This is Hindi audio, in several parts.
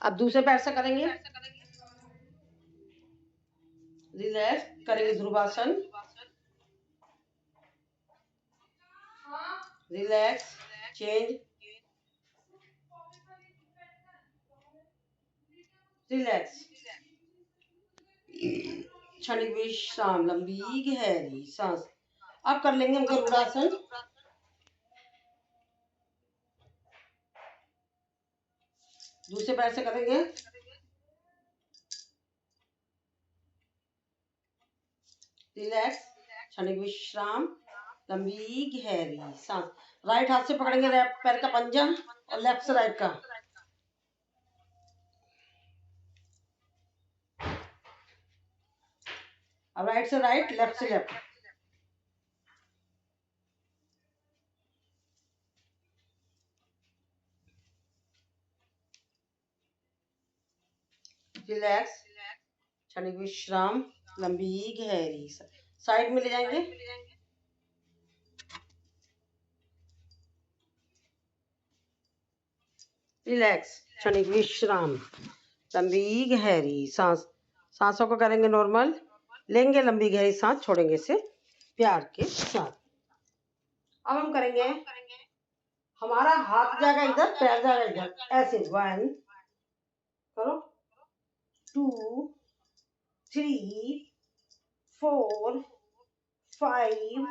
अब दूसरे पैर से करेंगे, रिलैक्स करेंगे ध्रुवासन, रिलैक्स, चेंज, रिलैक्स, क्षणिक विश्राम, लंबी गहरी सांस। अब कर लेंगे हम गरुड़ासन, दूसरे पैर से करेंगे, रिलैक्स, क्षणिक विश्राम, लंबी गहरी सांस। राइट हाथ से पकड़ेंगे लेफ्ट पैर का पंजा और लेफ्ट से राइट का, अब राइट से राइट, लेफ्ट से लेफ्ट, रिलैक्स, क्षणिक विश्राम, लंबी गहरी साइड में ले जाएंगे, रिलैक्स, क्षणिक विश्राम, लंबी गहरी सांस। सांसों को करेंगे नॉर्मल, लेंगे लंबी गहरी सांस, छोड़ेंगे इसे प्यार के साथ। अब हम करेंगे, हमारा हाथ जाएगा इधर, पैर जाएगा इधर, ऐसे 1 करो, 2 3 4 5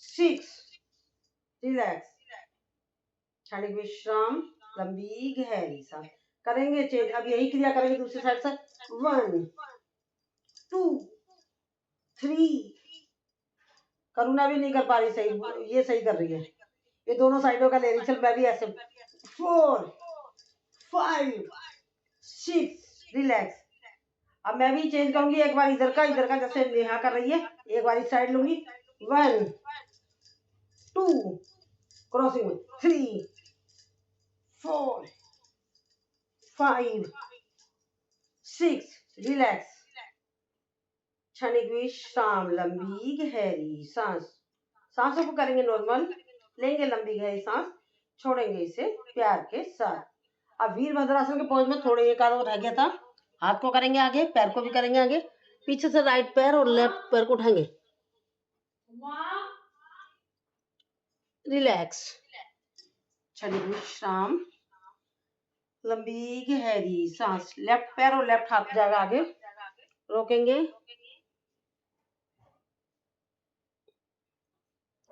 6, रिलैक्स, क्षणिक विश्राम, लंबी गहरी सांस। करेंगे चेंज, अब यही क्रिया करेंगे दूसरी साइड से, 1 2 3, करुणा भी नहीं कर पा रही सही, ये सही कर रही है, ये दोनों साइडों का ले रही, चल मैं भी ऐसे, 4 5 6, रिलैक्स। अब मैं भी चेंज करूंगी, एक बार इधर का जैसे नेहा कर रही है, एक बार इस साइड लूंगी, 1 2 क्रॉसिंग में, 3 4 5 6, रिलैक्स, क्षणिक विश्राम, लंबी गहरी सांस। सांसों को करेंगे नॉर्मल, लेंगे लंबी गहरी सांस, छोड़ेंगे इसे प्यार के साथ। अब वीरभद्रासन के पोज में थोड़े एक आधा रह गया था, हाथ को करेंगे आगे, पैर को भी करेंगे आगे, पीछे से राइट पैर और लेफ्ट पैर को उठाएंगे, रिलैक्स, क्षणिक विश्राम, लंबी गहरी सांस। लेफ्ट पैर और लेफ्ट हाथ जाएगा आगे, रोकेंगे,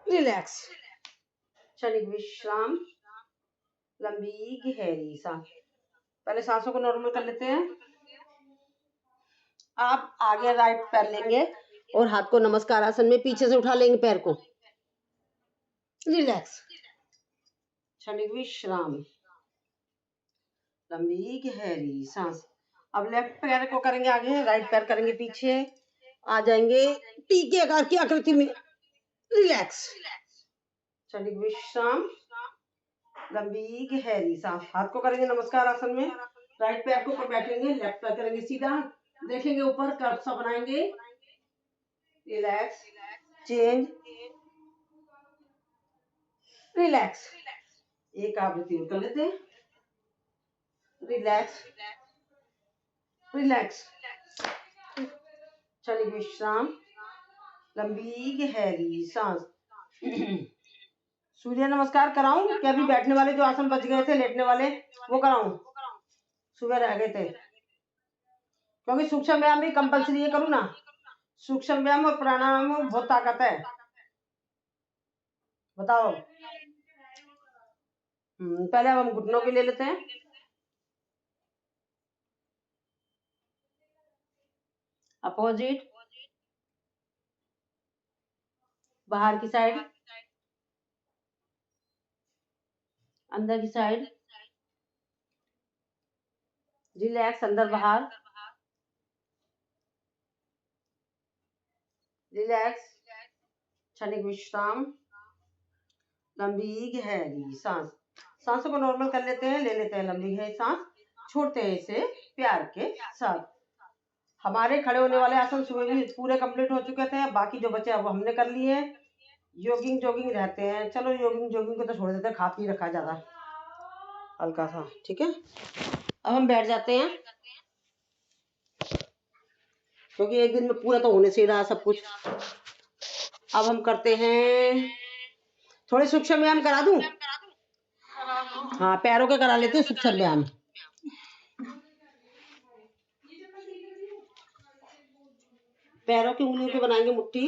रिलैक्स, क्षणिक विश्राम, लंबी गहरी सांस। पहले सांसों को नॉर्मल कर लेते हैं। आप आगे राइट पैर लेंगे और हाथ को नमस्कार आसन में पीछे से उठा लेंगे पैर को, रिलैक्स, क्षणिक विश्राम, लंबी गहरी सांस। अब लेफ्ट पैर को करेंगे आगे, राइट पैर करेंगे पीछे, आ जाएंगे टी के आकार की आकृति में, रिलैक्स, क्षणिक विश्राम, लंबी गहरी सांस। हाथ को करेंगे नमस्कार आसन में, राइट पैर को ऊपर बैठेंगे, लेफ्ट पैर करेंगे सीधा, देखेंगे ऊपर, कर्व सा बनाएंगे, रिलैक्स, चेंज, रिलैक्स, एक आवृत्ति कर लेते हैं, रिलैक्स, रिलैक्स, क्षणिक विश्राम, लंबी गहरी सांस। सूर्य नमस्कार कराऊं कि अभी बैठने वाले जो आसन बच गए थे, लेटने वाले, वो कराऊं? सुबह रह गए थे, क्योंकि सूक्ष्म व्यायाम भी कंपलसरी है, करूँ ना? सूक्ष्म व्यायाम और प्राणायाम में बहुत ताकत है, बताओ। पहले अब हम घुटनों के ले लेते हैं, अपोजिट, बाहर की साइड, अंदर की साइड, रिलैक्स, अंदर बाहर, रिलैक्स, क्षणिक विश्राम, लंबी गहरी सांस। सांसों को नॉर्मल कर लेते हैं, ले लेते हैं लंबी गहरी सांस, छोड़ते हैं इसे प्यार के साथ। हमारे खड़े होने वाले आसन सुबह भी पूरे कंप्लीट हो चुके थे, बाकी जो बचे वो हमने कर लिए हैं। जोगिंग रहते हैं, चलो जोगिंग को तो छोड़ देते हैं, खा पी रखा ज्यादा हल्का सा, ठीक है। अब हम बैठ जाते हैं, क्योंकि एक दिन में पूरा तो होने से ही रहा सब कुछ। अब हम करते हैं थोड़े सूक्ष्म व्यायाम करा दूं? हाँ, पैरों के करा लेते हैं सूक्ष्म व्यायाम। पैरों की उंगलियों के बनाएंगे मुट्ठी।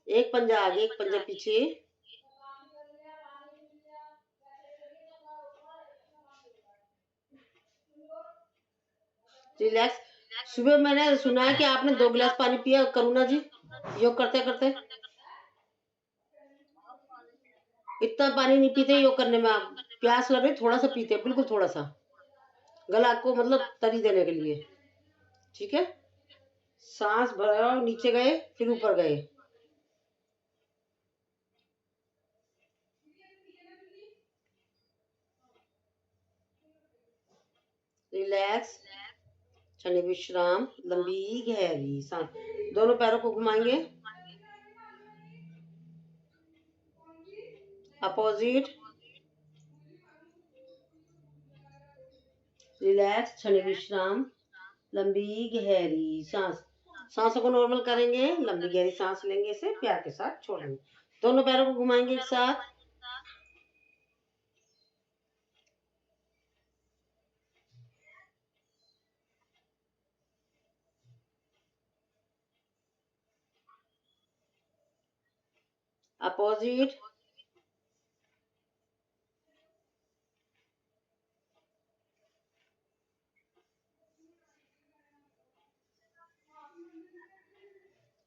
एक पंजा आगे, एक पंजा पीछे। रिलैक्स। सुबह मैंने सुना है कि आपने 2 गिलास पानी पिया, करुणा जी, योग करते करते। इतना पानी नहीं पीते योग करने में, आप प्यास लगे थोड़ा सा पीते, बिल्कुल थोड़ा सा, गला को मतलब तरी देने के लिए। ठीक है, सांस भरो, नीचे गए फिर ऊपर गए। रिलैक्स, क्षणिक विश्राम, लंबी गहरी सांस। दोनों पैरों को घुमाएंगे, अपोजिट। रिलैक्स, क्षणिक विश्राम, लंबी गहरी सांस। सांसों को नॉर्मल करेंगे, लंबी गहरी सांस लेंगे, इसे प्यार के साथ छोड़ेंगे। दोनों पैरों को घुमाएंगे एक साथ। अपोजिट।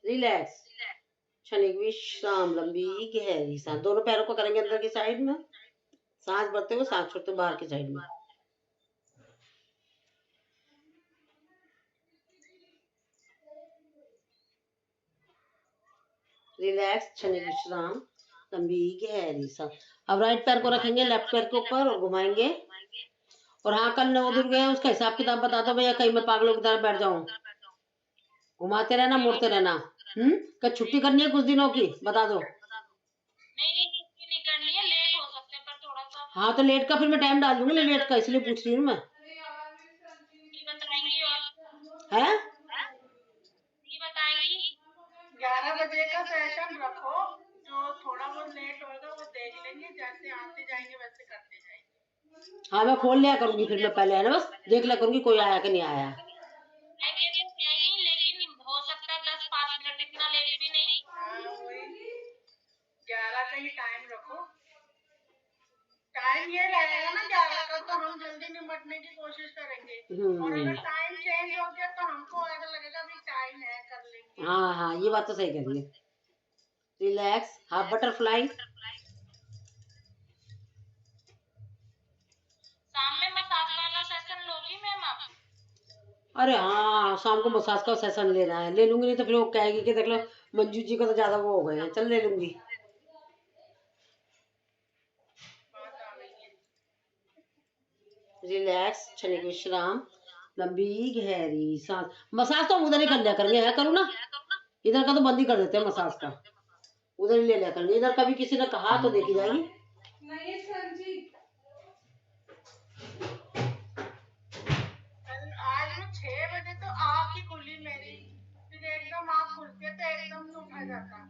रिलैक्स, क्षणिक विश्राम, लंबी गहरी सांस। दोनों पैरों को करेंगे अंदर की साइड में, सांस भरते हुए सांस छोड़ते हुए बाहर की साइड में। रिलैक्स, क्षणिक विश्राम, लंबी गहरी सांस। अब राइट पैर को रखेंगे लेफ्ट पैर के ऊपर और घुमाएंगे। और हाँ, कल 9 दिन गए उसका हिसाब किताब बता दो भैया, कहीं मैं पागलों की तरह बैठ जाऊं। घुमाते रहना, मुड़ते रहना। कल छुट्टी करनी है कुछ दिनों की, बता दो। नहीं करनी है, लेट हो सकते हैं पर थोड़ा सा। हाँ तो लेट का फिर मैं टाइम डाल दूंगी लेट का, इसलिए पूछ रही हूँ मैं। है 11 बजे का सेशन रखो, जो थोड़ा बहुत लेट होगा वो देख लेंगे, जैसे आते जाएंगे वैसे करते जाएंगे। हाँ, मैं खोल लिया करूंगी फिर मैं पहले, है ना, बस देख लिया करूंगी कोई आया कि नहीं आया। लेकिन हो सकता है 10-5 मिनट, इतना लेट भी नहीं। हाँ, वही 11 का ही टाइम रखो। टाइम ये रहेगा ना 11 का, तो हम जल्दी निपटने की कोशिश करेंगे। और अगर टाइम चेंज हो गया तो हमको ऐसा लगेगा भी टाइम है, कर लेंगे। हाँ हाँ, ये बात तो सही कह रही है। Relax, half butterfly. शाम में मसाज वाला सेशन लोगी मैम आप? अरे हाँ, शाम को मसाज का सेशन लेना है, ले लूंगी, नहीं तो फिर वो कहेगी कि देख लो मंजू जी का तो ज्यादा वो हो गए हैं, चल ले लूंगी। रिलैक्स, क्षणिक विश्राम, लंबी गहरी सांस। मसाज तो हम उधर ही कर लिया करेंगे, है करूँ ना, इधर का तो बंद ही कर देते हैं मसाज का, उधर ही ले लिया करेंगे। इधर कभी किसी ने कहा तो देखी जाएगी। नहीं सर जी, आज मैं 6 बजे तो आँख ही खुली मेरी, फिर एकदम आँख खुलती है तो एकदम से उठा जाता।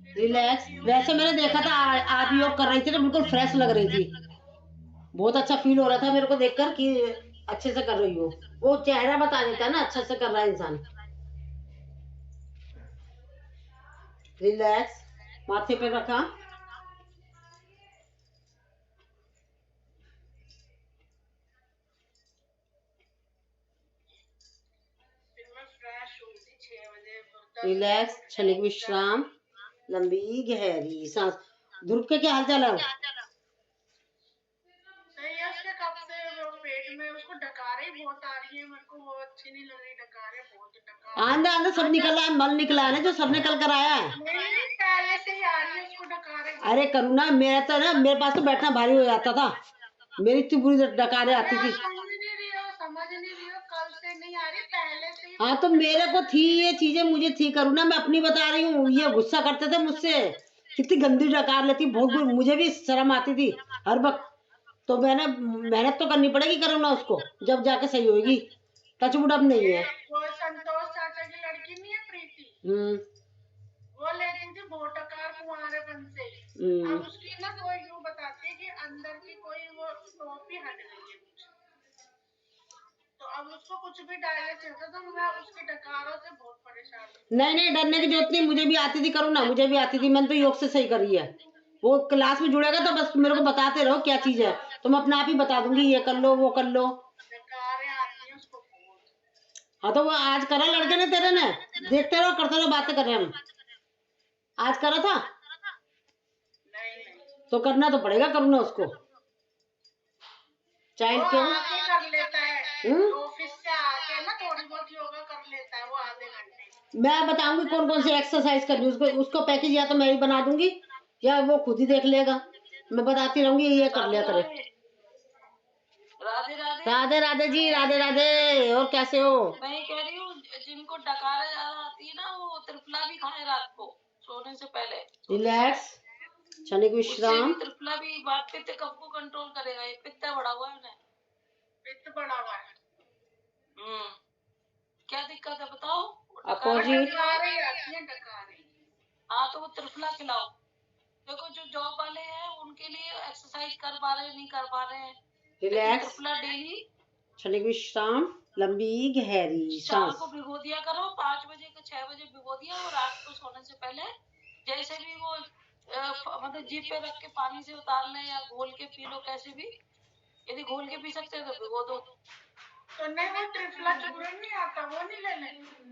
रिलैक्स, वैसे मैंने देखा था आप योग कर रही थी ना, बिल्कुल फ्रेश लग रही थी, बहुत अच्छा फील हो रहा था मेरे को देखकर कि अच्छे से कर रही हो। वो चेहरा बता देता है ना अच्छे से कर रहा है इंसान। रिलैक्स, माथे पे रखा। रिलैक्स, क्षणिक विश्राम, लंबी गहरी सांस। ध्रुव के क्या हाल चाल है? सही है, उसके कब से वो पेट में उसको डकारें बहुत आ रही है, मेरे को वो अच्छी नहीं लग रही, डकारें बहुत डकार। आंधा आंधा सब निकला है, मल निकला है ना जो सब निकल कर आया है। नहीं, पहले से ही आ रही है उसको डकारें। अरे करुणा, मेरा तो ना, मेरे पास तो बैठना भारी हो जाता था, मेरी इतनी बुरी डकारें आती थी। समझ नहीं रही हो, कल से नहीं आ रही, पहले से ही हाँ तो मेरे को थी ये चीजें, मुझे थी करूँ ना, मैं अपनी बता रही हूँ। ये गुस्सा करते थे मुझसे, कितनी गंदी डकार लेती, बहुत मुझे भी शर्म आती थी हर वक्त। तो मैंने मेहनत तो करनी पड़ेगी, करूँ ना उसको, जब जाके सही होगी। टचवुड अब नहीं है। वो संतोष चाचा की लड़की नहीं है प्रीति, वो लेती थी भोटकार कुंवारेपन से। अब उसकी ना कोई यूं बताती है कि अंदर की कोई वो टोपी हट गई है कुछ, तो अब उसको कुछ भी डायरेक्ट होता, तो मैं उसकी डकारों से बहुत परेशान हूँ। नहीं नहीं, डरने की जरूरत नहीं, मुझे भी आती थी, करूँ ना, मुझे भी आती थी। मैंने तो योग से सही करी है। वो क्लास में जुड़ेगा तो बस मेरे को बताते रहो क्या चीज है, तो मैं अपने आप ही बता दूंगी, ये कर लो वो कर लो। डकारें आती हैं उसको बहुत। हाँ तो वो आज करा लड़के ने तेरे ने, देखते रहो, करते रहो, बातें कर रहे हम। आज करा था नहीं तो करना तो पड़ेगा, करूँ ना उसको। चाइल्ड वो क्यों आके कर लेता है, ऑफिस से आके ना थोड़ी बहुत योगा कर लेता है वो आधे घंटे। मैं बताऊंगी कौन कौन सी एक्सरसाइज करनी है उसको। उसको पैकेज या तो मैं ही बना दूंगी या वो खुद ही देख लेगा। मैं बताती रहूंगी, ये कर लिया करे। राधे राधे। राधे राधे जी, राधे राधे। और कैसे हो? मैं ये कह रही हूँ, जिनको डकारा ज्यादा आती है ना, वो त्रिफला भी खाए रात को सोने से पहले। रिलैक्स, क्षणिक उससे विश्राम। भी त्रिफला भी पित्त कफ को कंट्रोल करेगा। ये पित्त बढ़ा हुआ है उन्हें, पित्त बढ़ा हुआ है। क्या दिक्कत है बताओ? अपोजिट। हाँ तो वो त्रिफला खिलाओ। देखो जो जॉब वाले हैं उनके लिए एक्सरसाइज कर पा रहे नहीं कर पा रहे हैं, रिलैक्स, त्रिफला डेली क्षणिक विश्राम, लंबी गहरी शाम सांस। को भिगो दिया करो। 5 बजे को 6 बजे भिगो दिया, और रात को सोने से पहले जैसे भी वो मतलब जीभ पे रख के पानी से उतार ले या घोल के पी लो, कैसे भी। यदि घोल के पी सकते हो तो भिगो दो। तो नहीं, वो त्रिफला चूरन नहीं आता, वो नहीं लेने।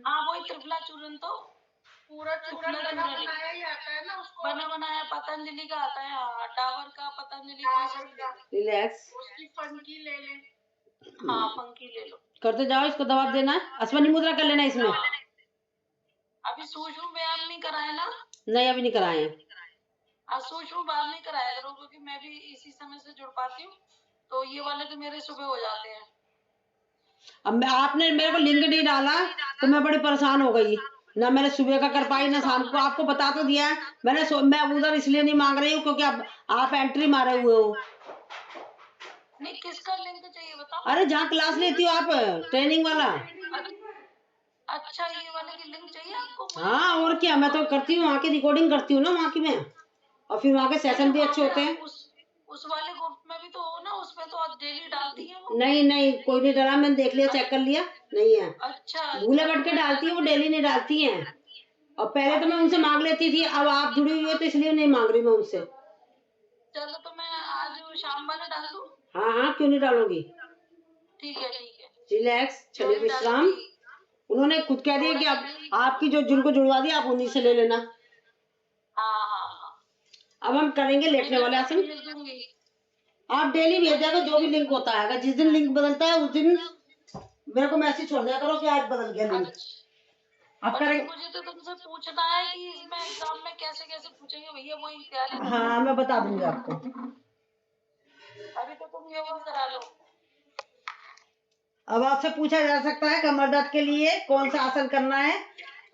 हाँ वही त्रिफला चूरन, तो पूरा चूरन बना बनाया ही आता है ना उसको, बना बनाया पतंजलि का आता है। हाँ डाबर का, पतंजलि का। रिलैक्स, उसकी फंकी ले ले। हाँ फंकी ले लो। करते जाओ, इसको दबाव देना है, अश्वनी मुद्रा कर लेना इसमें। अभी सूक्ष्म व्यायाम नहीं कराए ना? नहीं अभी नहीं कराए हैं। सूक्ष्म व्यायाम नहीं कराया करो, क्योंकि मैं भी इसी समय से जुड़ पाती हूँ, तो ये वाले तो मेरे सुबह हो जाते हैं। अब आपने मेरे को लिंक नहीं डाला तो मैं बड़ी परेशान हो गई ना। मैंने सुबह का कर पाई ना शाम को। आपको बता तो दिया है मैंने। मैं उधर इसलिए नहीं मांग रही हूँ क्योंकि आप एंट्री मारे हुए हो। नहीं किसका लिंक चाहिए बताओ? अरे जहाँ क्लास लेती हो आप, ट्रेनिंग वाला। अच्छा ये वाले की लिंक चाहिए आपको? हाँ और क्या, मैं तो करती हूँ वहाँ की रिकॉर्डिंग करती हूँ ना वहाँ की मैं, और फिर वहाँ के सेशन भी अच्छे होते हैं। उस वाले ग्रुप में भी तो हो ना, उसमें तो आप डेली डालती है वो। नहीं नहीं कोई नहीं डाला, मैंने देख लिया, चेक कर लिया, नहीं है। अच्छा भूले भट के डालती है वो, डेली नहीं डालती है। और पहले तो मैं उनसे मांग लेती थी, अब आप जुड़ी हुई हो तो इसलिए नहीं मांग रही मैं उनसे। चलो तो मैं आज शाम वाले डाल दूं? हाँ हाँ क्यों नहीं डालोगी। ठीक है ठीक है। रिलैक्स, क्षणिक विश्राम। उन्होंने खुद कह दिया कि आप आपकी जो जिनको जुड़वा दिया आप उन्हीं से ले लेना। हाँ हाँ हाँ। अब हम करेंगे लेटने वाले आसन। आप डेली भेज दिया करो जो भी लिंक होता है, जिस दिन लिंक बदलता है उस दिन मेरे को मैसेज छोड़ दिया करो कि आज बदल गया लिंक। अब करेंगे। मुझे तो तुमसे पूछना है कि इसमें एग्जाम में कैसे कैसे पूछेंगे भैया, वही तैयारी। हाँ मैं बता दूंगी आपको। अभी तो तुम योगा करा लो। अब आपसे पूछा जा सकता है कमर दर्द के लिए कौन सा आसन करना है,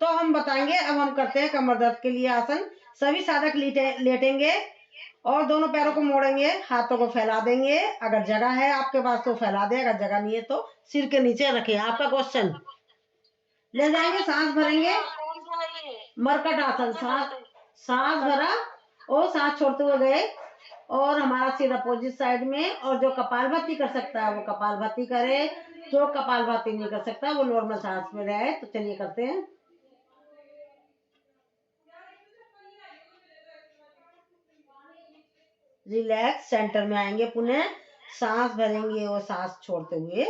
तो हम बताएंगे। अब हम करते हैं कमर दर्द के लिए आसन। सभी साधक लेटेंगे और दोनों पैरों को मोड़ेंगे, हाथों को फैला देंगे। अगर जगह है आपके पास तो फैला दे, अगर जगह नहीं है तो सिर के नीचे रखें। आपका क्वेश्चन ले जाएंगे, सांस भरेंगे। मरकट आसन, सांस भरा और सांस छोड़ते हुए गए, और हमारा सिर अपोजिट साइड में। और जो कपालभाति कर सकता है वो कपालभाति करे, जो कपालभाति नहीं कर सकता वो नॉर्मल सांस में रहे। तो चलिए करते हैं। रिलैक्स, सेंटर में आएंगे, पुनः सांस भरेंगे और सांस छोड़ते हुए,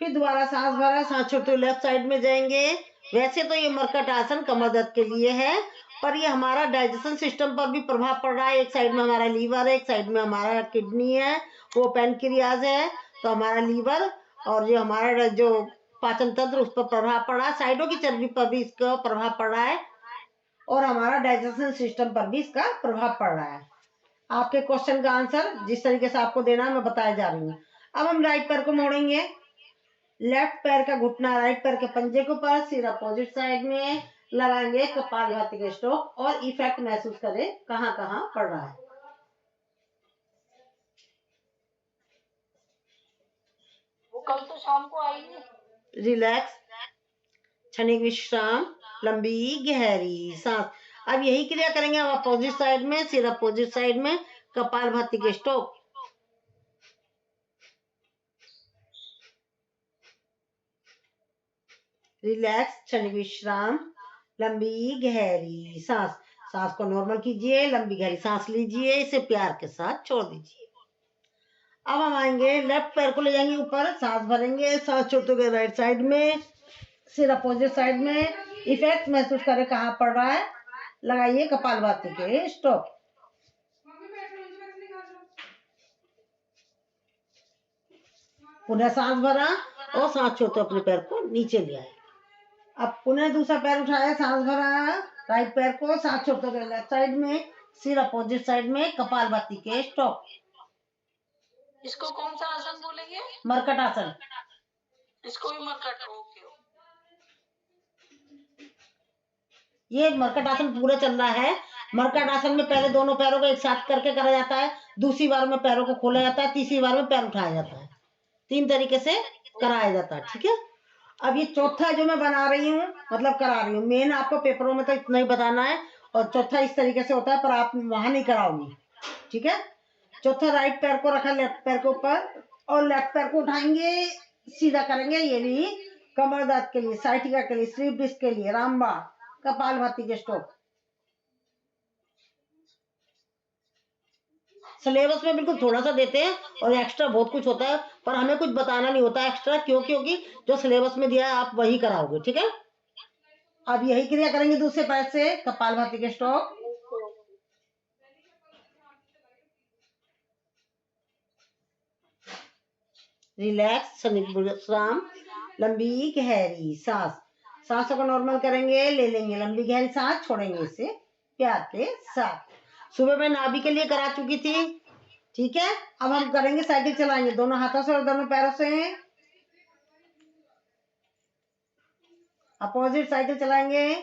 फिर दोबारा सांस भरा, सांस छोड़ते हुए लेफ्ट साइड में जाएंगे। वैसे तो ये मरकट आसन कमर दर्द के लिए है, पर ये हमारा डाइजेशन सिस्टम पर भी प्रभाव पड़ रहा है। एक साइड में हमारा लीवर है, एक साइड में हमारा किडनी है, वो पैनक्रियाज है। तो हमारा लीवर और जो हमारा जो पाचन तंत्र उस पर प्रभाव पड़ रहा है, साइडों की चर्बी पर भी इसका प्रभाव पड़ रहा है, और हमारा डाइजेशन सिस्टम पर भी इसका प्रभाव पड़ रहा है। आपके क्वेश्चन का आंसर जिस तरीके से आपको देना है मैं बताया जा रही हूँ। अब हम राइट पैर को मोड़ेंगे, लेफ्ट पैर का घुटना राइट पैर के पंजे के ऊपर, सिर अपोजिट साइड में लगाएंगे, कपालभाति के स्ट्रोक, और इफेक्ट महसूस करें कहाँ कहाँ पड़ रहा है। वो कल तो शाम को आएगी। रिलैक्स, क्षणिक विश्राम, लंबी गहरी सांस। अब यही क्रिया करेंगे हम अपोजिट साइड में, सिर अपोजिट साइड में, कपालभाति के स्ट्रोक। रिलैक्स, क्षणिक विश्राम, लंबी गहरी सांस। सांस को नॉर्मल कीजिए, लंबी गहरी सांस लीजिए, इसे प्यार के साथ छोड़ दीजिए। अब हम आएंगे लेफ्ट पैर को ले जाएंगे ऊपर, सांस भरेंगे, सांस छोड़ते हुए राइट साइड में, सिर अपोजिट साइड में, इफेक्ट महसूस करें कहाँ पड़ रहा है, लगाइए कपालभाति के स्ट्रोक। पुनः सांस भरा और सांस छोड़ते अपने पैर को नीचे ले आए। अब पुनः दूसरा पैर उठाया, सांस भरा, राइट पैर को, सांस छोड़ते हुए लेफ्ट साइड में, सिर अपोजिट साइड में, कपालभाति के स्ट्रोक। इसको कौन सा आसन बोलेंगे? मरकट आसन। इसको भी मरकट, ओके। ये मरकट आसन पूरा चल रहा है। मरकट आसन में पहले दोनों पैरों को एक साथ करके करा जाता है, दूसरी बार में पैरों को खोला जाता है, तीसरी बार में पैर उठाया जाता है। 3 तरीके से कराया जाता है, ठीक है। अब ये चौथा जो मैं बना रही हूँ, मतलब करा रही हूँ, मेन आपको पेपरों में तो इतना ही बताना है, और चौथा इस तरीके से होता है, पर आप वहां नहीं कराओगी, ठीक है। चौथा राइट पैर को रखा लेफ्ट पैर के ऊपर, और लेफ्ट पैर को उठाएंगे, सीधा करेंगे। ये भी कमर दर्द के लिए, साइटिका के लिए, स्लीप डिस्क के लिए, रामबाण, कपालभाति के स्ट्रोक। सिलेबस में बिल्कुल थोड़ा सा देते हैं और एक्स्ट्रा बहुत कुछ होता है, पर हमें कुछ बताना नहीं होता एक्स्ट्रा, क्योंकि जो सिलेबस में दिया है आप वही कराओगे, ठीक है। अब यही क्रिया करेंगे दूसरे पैर से, कपालभाति के स्ट्रोक। रिलैक्स, क्षणिक विश्राम, लंबी गहरी सांस। सांसों को नॉर्मल करेंगे, ले लेंगे लंबी गहरी सांस, छोड़ेंगे इसे प्यार के साथ। सुबह मैं नाभि के लिए करा चुकी थी, ठीक है। अब हम करेंगे, साइकिल चलाएंगे दोनों हाथों से और दोनों पैरों से, अपोजिट साइकिल चलाएंगे।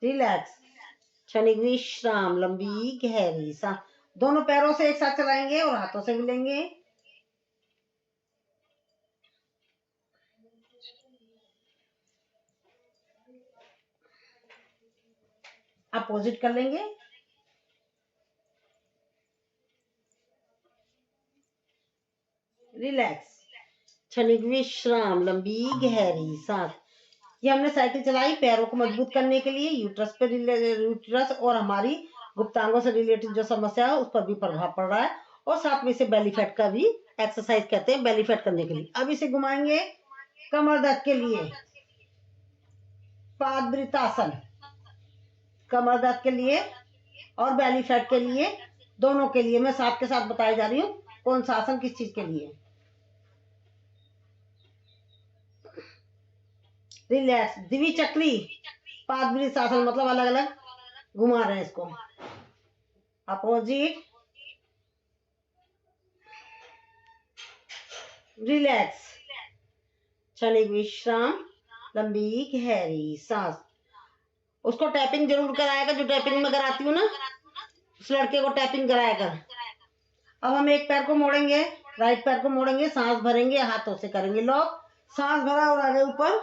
रिलैक्स, क्षणिक विश्राम, लंबी गहरी सांस। दोनों पैरों से एक साथ चलाएंगे और हाथों से भी लेंगे। अपोजिट कर लेंगे। रिलैक्स, क्षणिक विश्राम, लंबी गहरी सांस। ये हमने साइकिल चलाई पैरों को मजबूत करने के लिए, यूट्रस और हमारी गुप्तांगों से रिलेटेड जो समस्या है उस पर भी प्रभाव पड़ रहा है, और साथ में इसे बेली फैट का भी एक्सरसाइज कहते हैं, बेली फैट करने के लिए। अब इसे घुमाएंगे कमर दर्द के लिए, पादवृत्तासन, कमर दर्द के लिए और बेली फैट के लिए, दोनों के लिए मैं साथ के साथ बताई जा रही हूँ कौन सा आसन किस चीज के लिए। रिलैक्स, द्विचक्री पादवृत्तासन, मतलब अलग अलग घुमा रहे हैं इसको। अपोजिट, रिलैक्स, क्षणिक विश्राम, लंबी गहरी सांस। उसको टैपिंग जरूर कराएगा, जो टैपिंग में कराती हूँ ना, उस लड़के को टैपिंग कराएगा। अब हम एक पैर को मोड़ेंगे, राइट पैर को मोड़ेंगे, सांस भरेंगे, हाथों से करेंगे लॉक, सांस भरा और आगे ऊपर,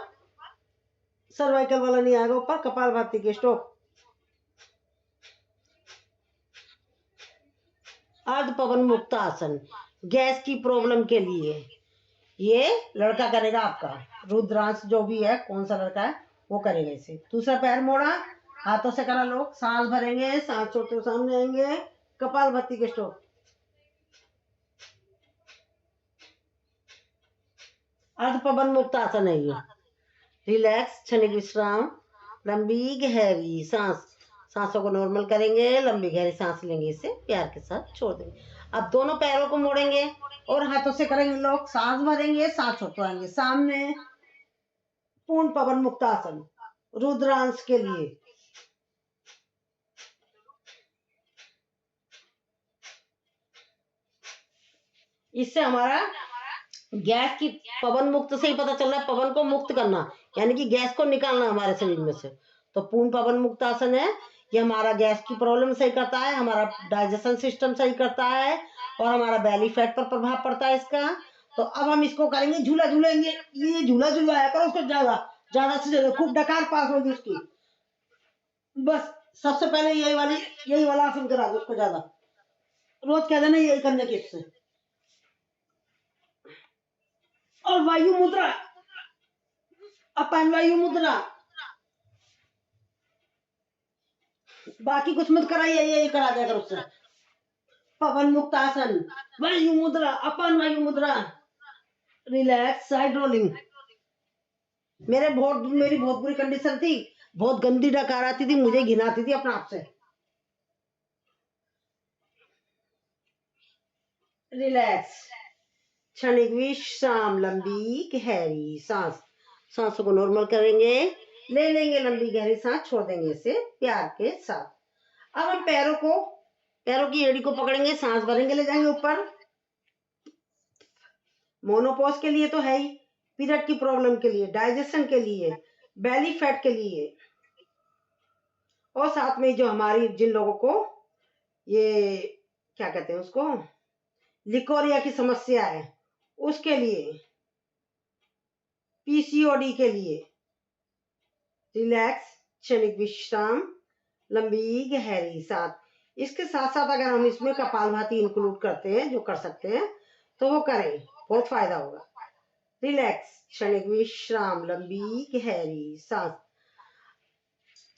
सर्वाइकल वाला नहीं आएगा ऊपर, कपालभाति के स्ट्रोक। अर्ध पवन मुक्त आसन, गैस की प्रॉब्लम के लिए ये लड़का करेगा आपका, रुद्रांश जो भी है, कौन सा लड़का है वो करेगा इसे। दूसरा पैर मोड़ा, हाथों से करा लो, सांस भरेंगे, सांस छोड़ते हुए सामने आएंगे, कपालभाति के स्ट्रोक। अर्ध पवन मुक्त आसन है ये। रिलैक्स, क्षणिक विश्राम, लंबी गहरी सांस। सांसों को नॉर्मल करेंगे, लंबी गहरी सांस लेंगे, इसे प्यार के साथ छोड़ देंगे। अब दोनों पैरों को मोड़ेंगे और हाथों से करेंगे लोग, सांस भरेंगे, सांस छोड़ते आएंगे सामने, पूर्ण पवन मुक्त आसन, रुद्रांश के लिए। इससे हमारा गैस की पवन मुक्त से ही पता चल रहा है, पवन को मुक्त करना यानी कि गैस को निकालना हमारे शरीर में से। तो पूर्ण पवन मुक्त आसन है, ये हमारा गैस की प्रॉब्लम सही करता है, हमारा डाइजेशन सिस्टम सही करता है और हमारा बेली फैट पर प्रभाव पड़ता है इसका। तो अब हम इसको करेंगे, झूला झूलेंगे, ये झूला झूलवाया करो उसको ज्यादा ज्यादा से ज्यादा, खूब डकार पास होगी उसकी। बस सबसे पहले यही वाला आसन करा दो उसको ज्यादा, रोज कह देना यही करने के इससे। और वायु मुद्रा, अपन वायु मुद्रा, बाकी कुछ मत कराइए, यही करा दिया करो उससे। पवन मुक्त आसन, वायु मुद्रा, अपन वायु मुद्रा, रिलैक्स, साइड रोलिंग। मेरी बहुत बुरी कंडीशन थी, बहुत गंदी डकार आती थी, मुझे घिन आती थी अपने आप से। रिलैक्स, क्षणिक विश्राम, लंबी गहरी सांस, सांसों को नॉर्मल करेंगे, ले लेंगे लंबी गहरी सांस, छोड़ देंगे इसे प्यार के साथ। अब हम पैरों की एड़ी को पकड़ेंगे, सांस भरेंगे, ले जाएंगे ऊपर। मोनोपॉज के लिए तो है ही, पीरियड की प्रॉब्लम के लिए, डाइजेशन के लिए, बेली फैट के लिए, और साथ में जो हमारी जिन लोगों को ये क्या कहते हैं उसको, लिकोरिया की समस्या है उसके लिए, पीसीओडी के लिए। रिलैक्स, क्षणिक विश्राम, लंबी गहरी सांस। इसके साथ साथ अगर हम इसमें कपालभाति इंक्लूड करते हैं, जो कर सकते हैं तो वो करें, बहुत फायदा होगा। रिलैक्स, क्षणिक विश्राम, लंबी गहरी सांस।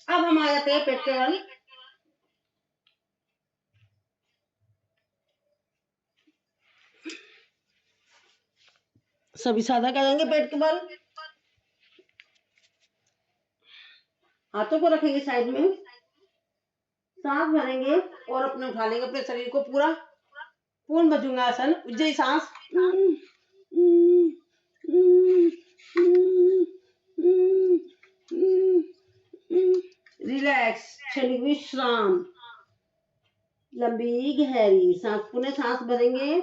अब हम आ जाते हैं पेट के बल। सभी साधा करेंगे पेट के बल, हाथों को रखेंगे साइड में, सांस भरेंगे और अपने उठा लेंगे अपने शरीर को पूरा, पूर्ण भुजंगासन, उज्जयी सांस। रिलैक्स, क्षणिक विश्राम, लंबी गहरी सांस। पुनः सांस भरेंगे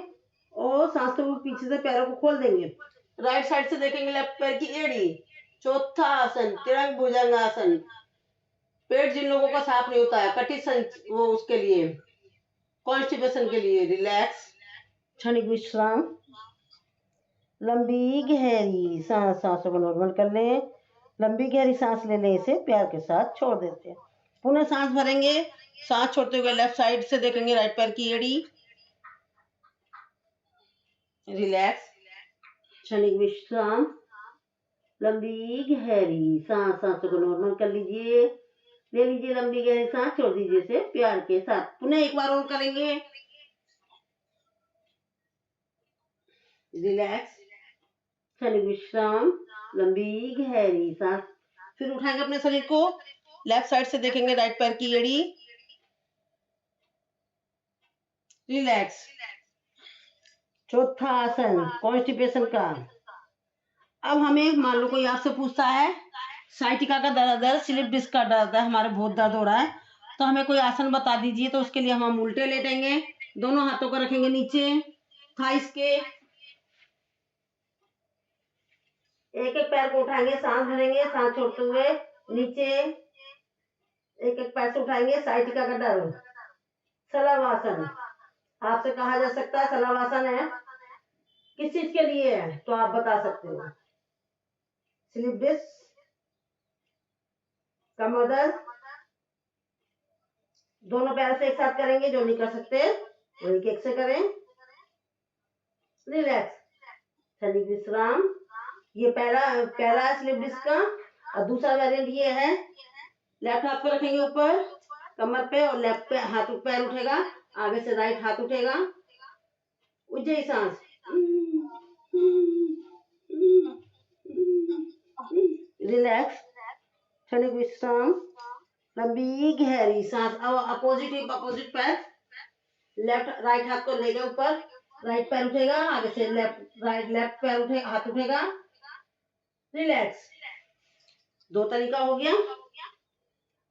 और सांस को पीछे से पैरों को खोल देंगे, राइट साइड से देखेंगे लेफ्ट पैर की एड़ी। चौथा आसन, तिरंग भुजंगासन। पेट जिन लोगों का साफ नहीं होता है, कटिसन, वो उसके लिए, कॉन्स्टिपेशन के लिए। रिलैक्स, क्षणिक विश्राम, लंबी गहरी सांस, सांसों को नॉर्मल कर लें, लंबी गहरी सांस ले लें, इसे प्यार के साथ छोड़ देते हैं। पुनः सांस भरेंगे, सांस छोड़ते हुए लेफ्ट साइड से देखेंगे राइट पैर की एड़ी। रिलैक्स, क्षणिक विश्राम, लंबी गहरी सांस, सांसों को नॉर्मल कर लीजिए, ले लीजिए लंबी गहरी सांस, छोड़ दीजिए इसे प्यार के साथ। पुनः एक बार और करेंगे। रिलैक्स, क्षणिक विश्राम, लंबी गहरी सांस। फिर उठाएंगे अपने शरीर को, लेफ्ट साइड से देखेंगे राइट पैर की एड़ी। रिलैक्स, चौथा आसन कॉन्स्टिपेशन का। अब हमें मान लो कोई आपसे पूछता है साइटिका का दर्द है, स्लिप डिस्क का दर्द है, हमारे बहुत दर्द हो रहा है, तो हमें कोई आसन बता दीजिए। तो उसके लिए हम उल्टे लेटेंगे, दोनों हाथों को रखेंगे नीचे थाइस के, एक एक पैर को उठाएंगे, सांस भरेंगे, सांस छोड़ते हुए नीचे, एक एक पैर से उठाएंगे, साइटिका का दर्द। सलावासन आपसे कहा जा सकता है, सलावासन है किस चीज के लिए है तो आप बता सकते हो। स्लिप डिस्क, कमर दर्द, दोनों पैर से एक साथ करेंगे, जो नहीं कर सकते वो एक एक से करें। रिलैक्स, क्षणिक विश्राम। ये पहला स्लिप डिस्क का, और दूसरा वेरिएंट ये है, लेफ्ट हाथ को रखेंगे ऊपर कमर पे और लेफ्ट पे हाथ पैर उठेगा, आगे से राइट हाथ उठेगा, उज्जयी सांस। रिलैक्स, क्षणिक विश्राम, लंबी गहरी सांस। अब अपोजिट पैर, लेफ्ट राइट हाथ को लेगा ऊपर, राइट पैर उठेगा, आगे से लेफ्ट पैर उठेगा, हाथ उठेगा। रिलैक्स, दो तरीका हो गया।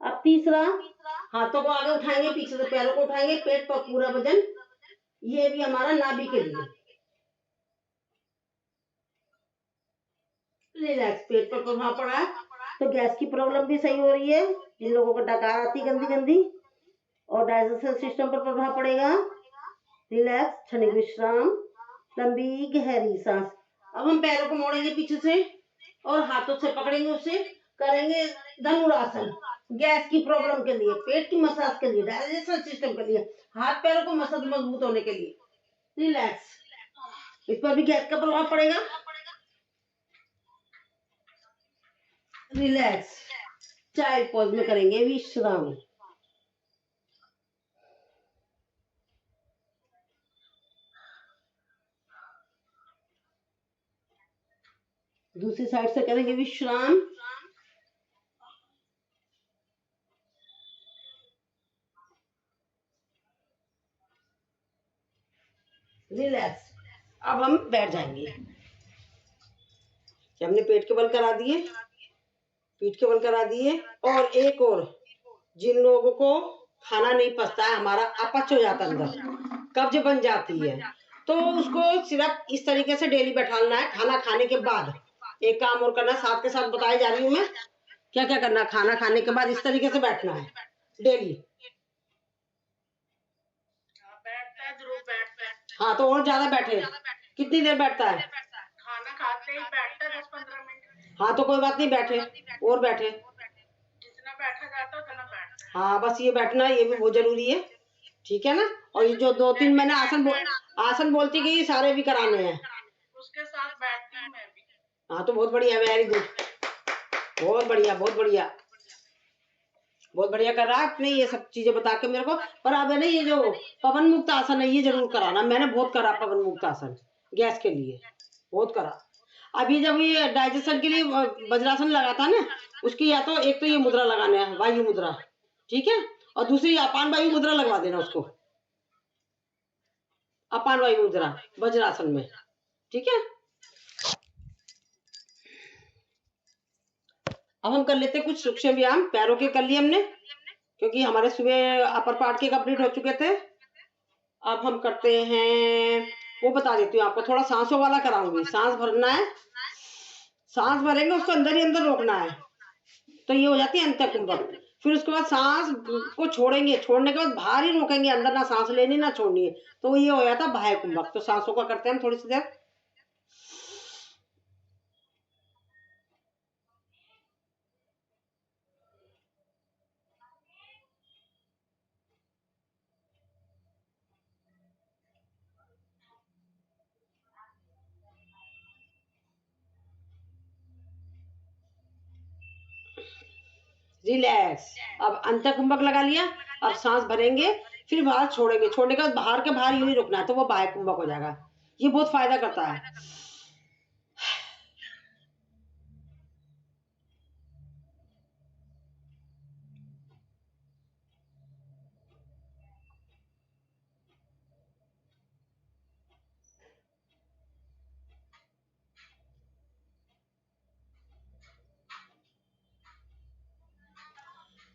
अब तीसरा, हाथों को आगे उठाएंगे, पीछे से पैरों को उठाएंगे, पेट पर पूरा वजन, ये भी हमारा नाभि के लिए। रिलैक्स। पेट पर प्रभाव पड़ा है तो गैस की प्रॉब्लम भी सही हो रही है, जिन लोगों को डकार आती गंदी गंदी, और डाइजेशन सिस्टम पर प्रभाव पड़ेगा। रिलैक्स, क्षणिक विश्राम, लंबी गहरी सांस। अब हम पैरों को मोड़ेंगे पीछे से और हाथों से पकड़ेंगे, उसे करेंगे धनुरासन। गैस की प्रॉब्लम के लिए, पेट की मसाज के लिए, डाइजेशन सिस्टम के लिए, हाथ पैरों को मसाज मजबूत होने के लिए। रिलैक्स। इस पर भी गैस का प्रभाव पड़ेगा। रिलैक्स। चाइल्ड पोज में करेंगे विश्राम। दूसरी साइड से करेंगे विश्राम। रिलैक्स। अब हम बैठ जाएंगे। हमने पेट के बल करा दिए, पीठ के बल करा दिए, और एक और, जिन लोगों को खाना नहीं पचता है, हमारा अपच हो जाता है, अंदर कब्ज बन जाती है, तो उसको सिर्फ इस तरीके से डेली बैठाना है। खाना खाने के बाद एक काम और करना, साथ के साथ बताई जा रही हूँ मैं क्या क्या करना। खाना खाने के बाद इस तरीके से बैठना है डेली। हाँ, तो और ज्यादा बैठे। कितनी देर बैठता है? खाना खाते ही बैठता 10-15 मिनट। हाँ, तो कोई बात नहीं, बैठे और बैठे, जितना बैठा जाता है उतना बैठता है। हाँ, बस ये बैठना, ये भी बहुत जरूरी है, ठीक है ना। और ये जो 2-3 मैंने आसन बोलती गई, सारे भी कराने हैं। उसके साथ बैठती हूँ मैं भी। हाँ, तो बहुत बढ़िया, वेरी गुड, बहुत बढ़िया, बहुत बढ़िया, बहुत बढ़िया कर रहा है आपने ये सब चीजें बता के मेरे को। पर अब है ना, ये जो पवन मुक्त आसन है, ये जरूर कराना। मैंने बहुत करा पवन मुक्त आसन, गैस के लिए बहुत करा। अभी जब ये डाइजेशन के लिए वज्रासन लगा था ना, उसकी या तो एक तो ये मुद्रा लगाना है, वायु मुद्रा, ठीक है, और दूसरी अपान वायु मुद्रा लगवा देना उसको, अपान वायु मुद्रा वज्रासन में, ठीक है। अब हम कर लेते हैं कुछ सूक्ष्म व्यायाम। पैरों के कर लिए हमने, क्योंकि हमारे सुबह अपर पार्ट के कंप्लीट हो चुके थे। अब हम करते हैं, वो बता देती हूँ आपको, थोड़ा सांसों वाला कराऊंगी। सांस भरना है, सांस भरेंगे, उसको अंदर ही अंदर रोकना है, तो ये हो जाती है अंतःकुंभक। फिर उसके बाद सांस को छोड़ेंगे, छोड़ने के बाद बाहर ही रोकेंगे, अंदर ना सांस लेनी ना छोड़नी है, तो ये हो जाता है बाह्य कुंभक। तो सांसों का करते हैं हम थोड़ी सी देर। रिलैक्स। अब अंतःकुंभक लगा लिया, अब सांस भरेंगे, फिर बाहर छोड़ेंगे, छोड़ने के बाद बाहर के बाहर यूं ही रुकना है, तो वो बाह्य कुंभक हो जाएगा। ये बहुत फायदा करता है।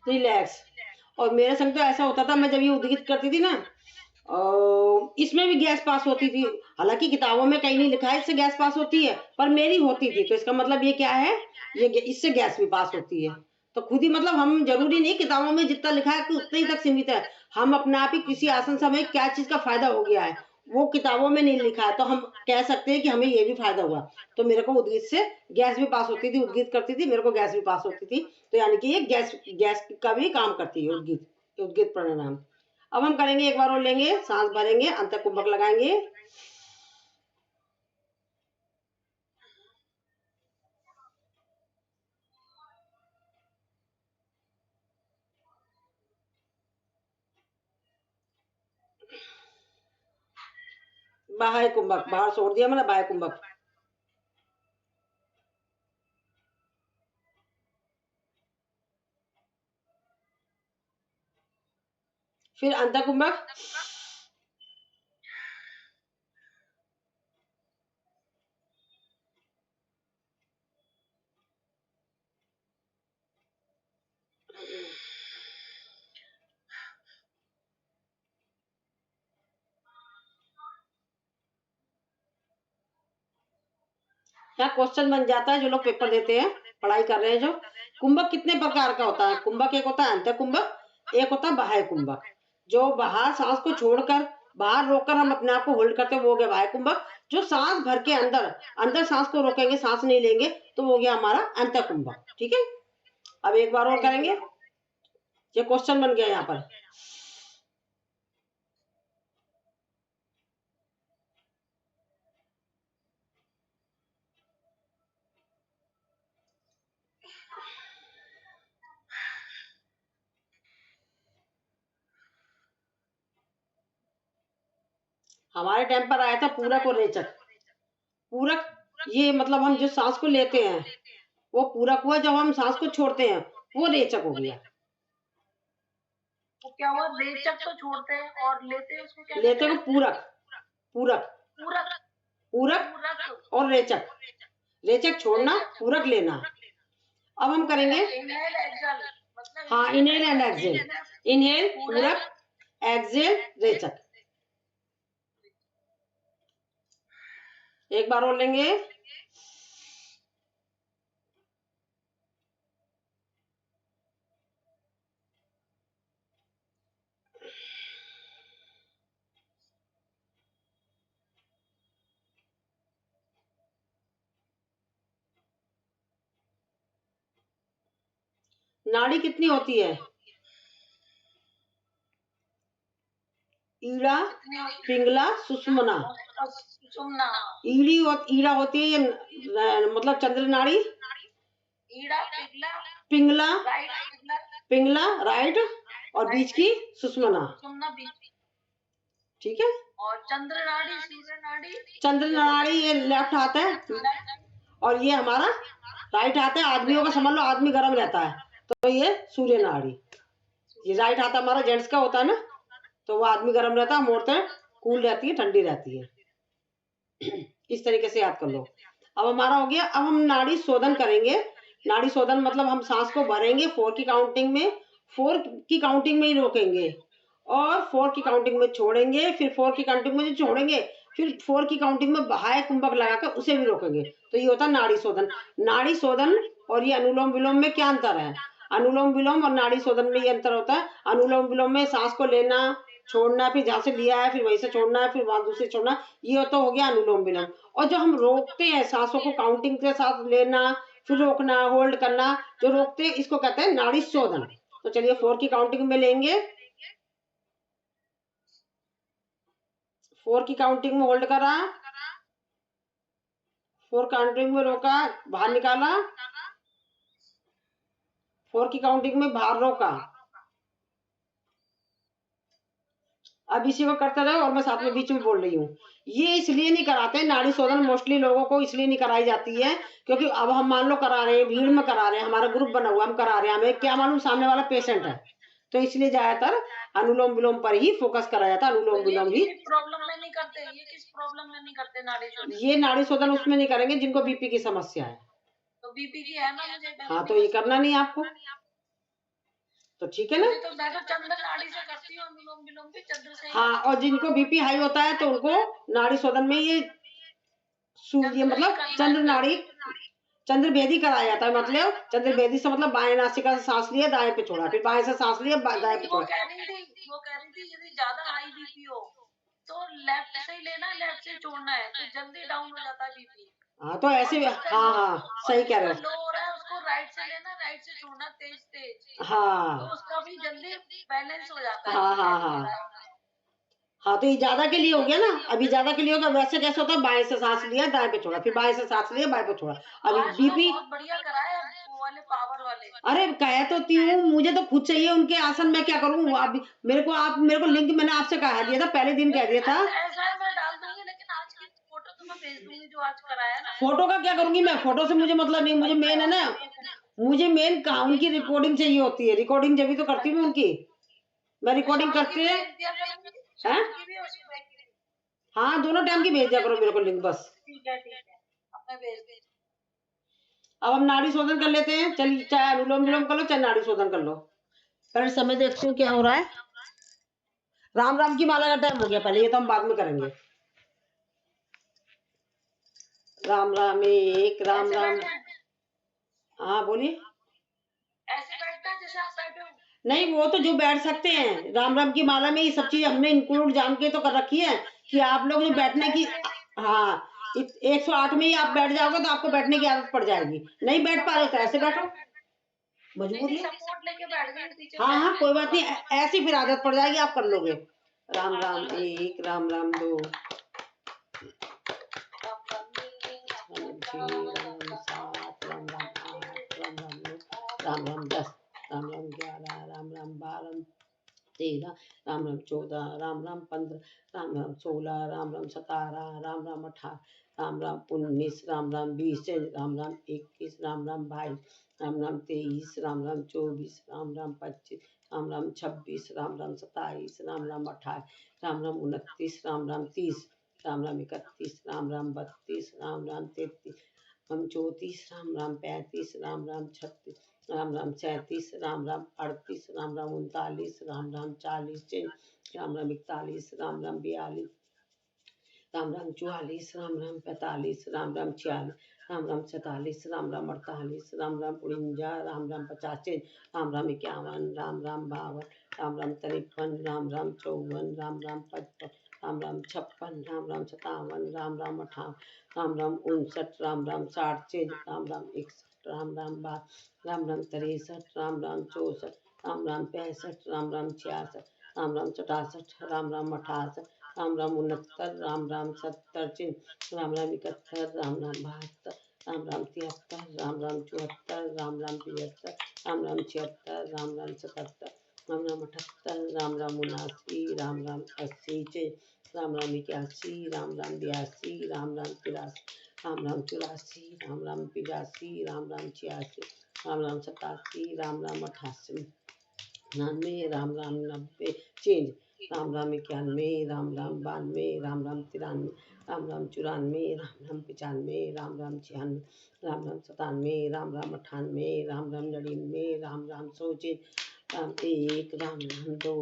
रिलैक्स। और मेरे संग तो ऐसा होता था, मैं जब ये उद्गीत करती थी ना, इसमें भी गैस पास होती थी। हालांकि किताबों में कहीं नहीं लिखा है इससे गैस पास होती है, पर मेरी होती थी, तो इसका मतलब ये क्या है, ये इससे गैस भी पास होती है। तो खुद ही, मतलब हम जरूरी नहीं किताबों में जितना लिखा है कि उतना ही तक सीमित है। हम अपने आप ही किसी आसन समय क्या चीज का फायदा हो गया है, वो किताबों में नहीं लिखा है, तो हम कह सकते हैं कि हमें ये भी फायदा हुआ। तो मेरे को उद्गीत से गैस भी पास होती थी, उद्गीत करती थी, मेरे को गैस भी पास होती थी। तो यानी कि ये गैस गैस का भी काम करती है उद्गीत, उद्गीत प्राणायाम। अब हम करेंगे, एक बार और लेंगे, सांस भरेंगे, अंतःकुंभक लगाएंगे, बाह्य कुंभक बाहर छोड़ दिया मैंने, बाह्य कुंभक। फिर अंतःकुंभक, यहाँ क्वेश्चन बन जाता है, जो लोग पेपर देते हैं, पढ़ाई कर रहे हैं जो। कुंभक कितने प्रकार का होता है? कुंभक एक होता है अंत कुंभक, एक होता है बाह्य कुंभक। जो बाहर सांस को छोड़कर, बाहर रोककर हम अपने आप को होल्ड करते हैं, वो हो गया बाह्य कुंभक। जो सांस भर के अंदर अंदर सांस को रोकेंगे, सांस नहीं लेंगे, तो वो हो गया हमारा अंत कुंभक। ठीक है, अब एक बार और करेंगे, ये क्वेश्चन बन गया यहाँ पर। हमारे टाइम पर आया था पूरक और रेचक। पूरक, ये मतलब हम जो सांस को लेते हैं वो पूरक हुआ, जब हम सांस को छोड़ते हैं वो रेचक हो गया। तो क्या हुआ, रेचक तो छोड़ते हैं और लेते हैं उसको क्या लेते हैं पूरक। पूरक, पूरक, पूरक पूरक और रेचक। रेचक छोड़ना, पूरक लेना। अब हम करेंगे, इनहेल एक्सहेल, मतलब हाँ, इनहेल एंड एक्सहेल। इनहेल पूरक, एक्सहेल रेचक। एक बार और लेंगे। नाड़ी कितनी होती है? ईड़ा, पिंगला, सुषुम्ना। सुषुम्ना, ईड़ा होती है ये मतलब चंद्र नाड़ी। ईड़ा, पिंगला, पिंगला, राइट, पिंगला राइट, और बीच की सुषुम्ना। सुषुम्ना बीच। ठीक है, और चंद्र नाड़ी, सूर्य नाड़ी। चंद्र नाड़ी ये लेफ्ट हाथ है, और ये हमारा राइट हाथ है। आदमियों का समझ लो, आदमी गर्म रहता है तो ये सूर्य नाड़ी। ये राइट हाथ हमारा जेंट्स का होता है ना, तो वो आदमी गर्म रहता है, हम औरतें कूल रहती है, ठंडी रहती है। इस तरीके से याद कर लो। अब हमारा हो गया। अब हम नाड़ी शोधन करेंगे। नाड़ी शोधन मतलब हम सांस को भरेंगे 4 की काउंटिंग में, 4 की काउंटिंग में ही रोकेंगे, और 4 की काउंटिंग में छोड़ेंगे, फिर 4 की काउंटिंग में जो छोड़ेंगे, फिर 4 की काउंटिंग में बाह्य कुंभक लगाकर उसे भी रोकेंगे। तो ये होता है नाड़ी शोधन। नाड़ी शोधन और ये अनुलोम विलोम में क्या अंतर है? अनुलोम विलोम और नाड़ी शोधन में ये अंतर होता है। अनुलोम विलोम में सांस को लेना, छोड़ना, फिर जहां से लिया है फिर वहीं से छोड़ना है, फिर वहां दूसरे छोड़ना, ये तो हो गया अनुलोम विलोम। और जो हम रोकते हैं सांसों को, काउंटिंग के साथ लेना, फिर रोकना, होल्ड करना, जो रोकते हैं इसको कहते हैं नाड़ी शोधन। तो चलिए 4 की काउंटिंग में लेंगे, 4 की काउंटिंग में होल्ड करा, 4 काउंटिंग में रोका, बाहर निकाला, 4 की काउंटिंग में बाहर रोका। अब इसी को करते रहो और मैं साथ में बीच में बोल रही हूँ। ये इसलिए नहीं कराते नाड़ी शोधन, मोस्टली लोगों को इसलिए नहीं कराई जाती है क्योंकि अब हम मान लो करा रहे हैं, भीड़ में करा रहे हैं, हमारा ग्रुप बना हुआ, हम करा रहे हैं, हमें क्या मालूम सामने वाला पेशेंट है, तो इसलिए ज्यादातर अनुलोम विलोम पर ही फोकस करा जाता है। अनुलोम विलोम ही प्रॉब्लम में नहीं करते, ये किस प्रॉब्लम में नहीं करते नाड़ी शोधन? ये नाड़ी शोधन उसमें नहीं करेंगे जिनको बीपी की समस्या है। तो बीपी की है ना मुझे, हाँ, तो ये करना नहीं आपको, तो ठीक है ना। तो मैं तो चंद्र नाड़ी से करती हूँ अनुलोम विलोम भी, चंद्र से। हाँ, और जिनको बीपी हाई होता है तो उनको नाड़ी शोधन में ये मतलब चंद्र नाड़ी, चंद्र भेदी कराया जाता है। मतलब चंद्र भेदी से मतलब बाएं नासिका से सांस लिया, दाएं पे छोड़ा, फिर बाएं से सांस लिया, दाएं पे वो छोड़ा। कह रही थी यदि ज्यादा हाई बीपी हो तो लेफ्ट से ही लेना, लेफ्ट से छोड़ना है, तो जल्दी डाउन हो जाता है बीपी। हाँ, तो ऐसे, हाँ हाँ सही कह रहे हो। लो हो रहा है उसको राइट से लेना, राइट से छोड़ना, तेज तेज, हाँ, तो उसका भी जल्दी बैलेंस हो जाता है। हाँ हाँ हाँ हाँ, तो ये ज्यादा के लिए हो गया ना। अभी ज्यादा के लिए होगा, वैसे कैसे होता है, बाएं से सांस लिया, दाएं पे छोड़ा, फिर बाएं से सांस लिया, बाएं पे छोड़ा। अभी बीपी बहुत बढ़िया कराया वो वाले पावर वाले। अरे कह तो हूँ, मुझे तो खुद चाहिए उनके आसन, मैं क्या करूँ। अब मेरे को लिंक मैंने आपसे कहा दिया था, पहले दिन कह दिया था। ऐसा है, मैं डाल दूंगी, लेकिन आज की फोटो तो मैं भेज दूंगी जो आज कराया ना। फोटो का क्या करूंगी मैं, फोटो से मुझे मतलब नहीं, मुझे मेन है ना, मुझे मेन कहा उनकी रिकॉर्डिंग चाहिए होती है। रिकॉर्डिंग जब भी तो करती हूँ उनकी, मैं रिकॉर्डिंग करती है। हाँ, दोनों टाइम की भेज दिया करो मेरे को लिंक बस। ठीक है, अब मैं भेज दूंगी। अब हम नाड़ी शोधन कर लेते हैं। चलिए, चाहे अनुलोम विलोम कर लो, चाहे नाड़ी शोधन कर लो। पहले समय देखती हूँ क्या हो रहा है। राम राम की माला का टाइम हो गया पहले, ये तो हम बाद में करेंगे। राम राम एक, राम ऐसे राम। बैठे हैं, हाँ बोलिए। ऐसे बैठना है जैसे आप बैठे हो। नहीं, वो तो जो बैठ सकते हैं, राम राम की माला में ये सब चीज हमने इंक्लूड जान के तो कर रखी है कि आप लोग जो बैठने की, हाँ 108 में ही आप बैठ जाओगे तो आपको बैठने की आदत पड़ जाएगी। नहीं बैठ पा रहे तो ऐसे बैठो, नहीं मजबूरी नहीं, है। सपोर्ट लेके बैठ गई पीछे हाँ हाँ बैठ कोई गए बात नहीं, थोड़ा। ऐसी फिर आदत पड़ जाएगी, आप कर लोगे। राम हाँ राम कर लो। एक, राम राम दो, राम राम जी, राम राम छः, राम राम सात, राम राम आठ, राम राम नौ, राम राम 10, राम राम 11, राम राम 12, 13, राम राम 14, राम राम 15, राम राम 16, राम राम 17, राम राम 18, राम राम 19, राम राम 20, राम राम 21, राम राम 22, राम राम 23, राम राम 24, राम राम 25, राम राम 26, राम राम 27, राम राम 28, राम राम 29, राम राम 30, राम राम 31, राम राम 32, राम राम 33, राम 34, राम राम 35, राम राम 36, राम राम 37, राम राम 38, राम राम 39, राम राम 40, राम राम 41, राम राम 42, राम राम 44, राम राम 45, राम राम 46, राम राम 47, राम राम 48, राम राम 49, राम राम 50, राम राम 51, राम राम 52, राम राम 53, राम राम 54, राम राम 55, राम राम 56, राम राम 57, राम राम 58, राम राम 59, राम राम 60, राम राम 61, राम राम 62, राम राम 63, राम राम 64, राम राम 65, राम राम 66, राम राम 67, राम राम 68, राम राम 69, राम राम 70, राम राम 71, राम राम 72, राम राम 73, राम राम 74, राम राम 75, राम राम 76, राम राम 77, राम राम 78, राम राम 79, राम राम 80, राम राम 81, राम राम 82, राम राम 83, राम राम 84, राम राम 85, राम राम 86, राम राम 87, राम राम 88, 99, राम राम 90, चेंज, राम राम 91, राम राम 92, राम राम 93, राम राम 94, राम राम 95, राम राम 96, राम राम 97, राम राम 98, राम राम 99, राम राम 100, चेंज, राम 1, राम राम 2,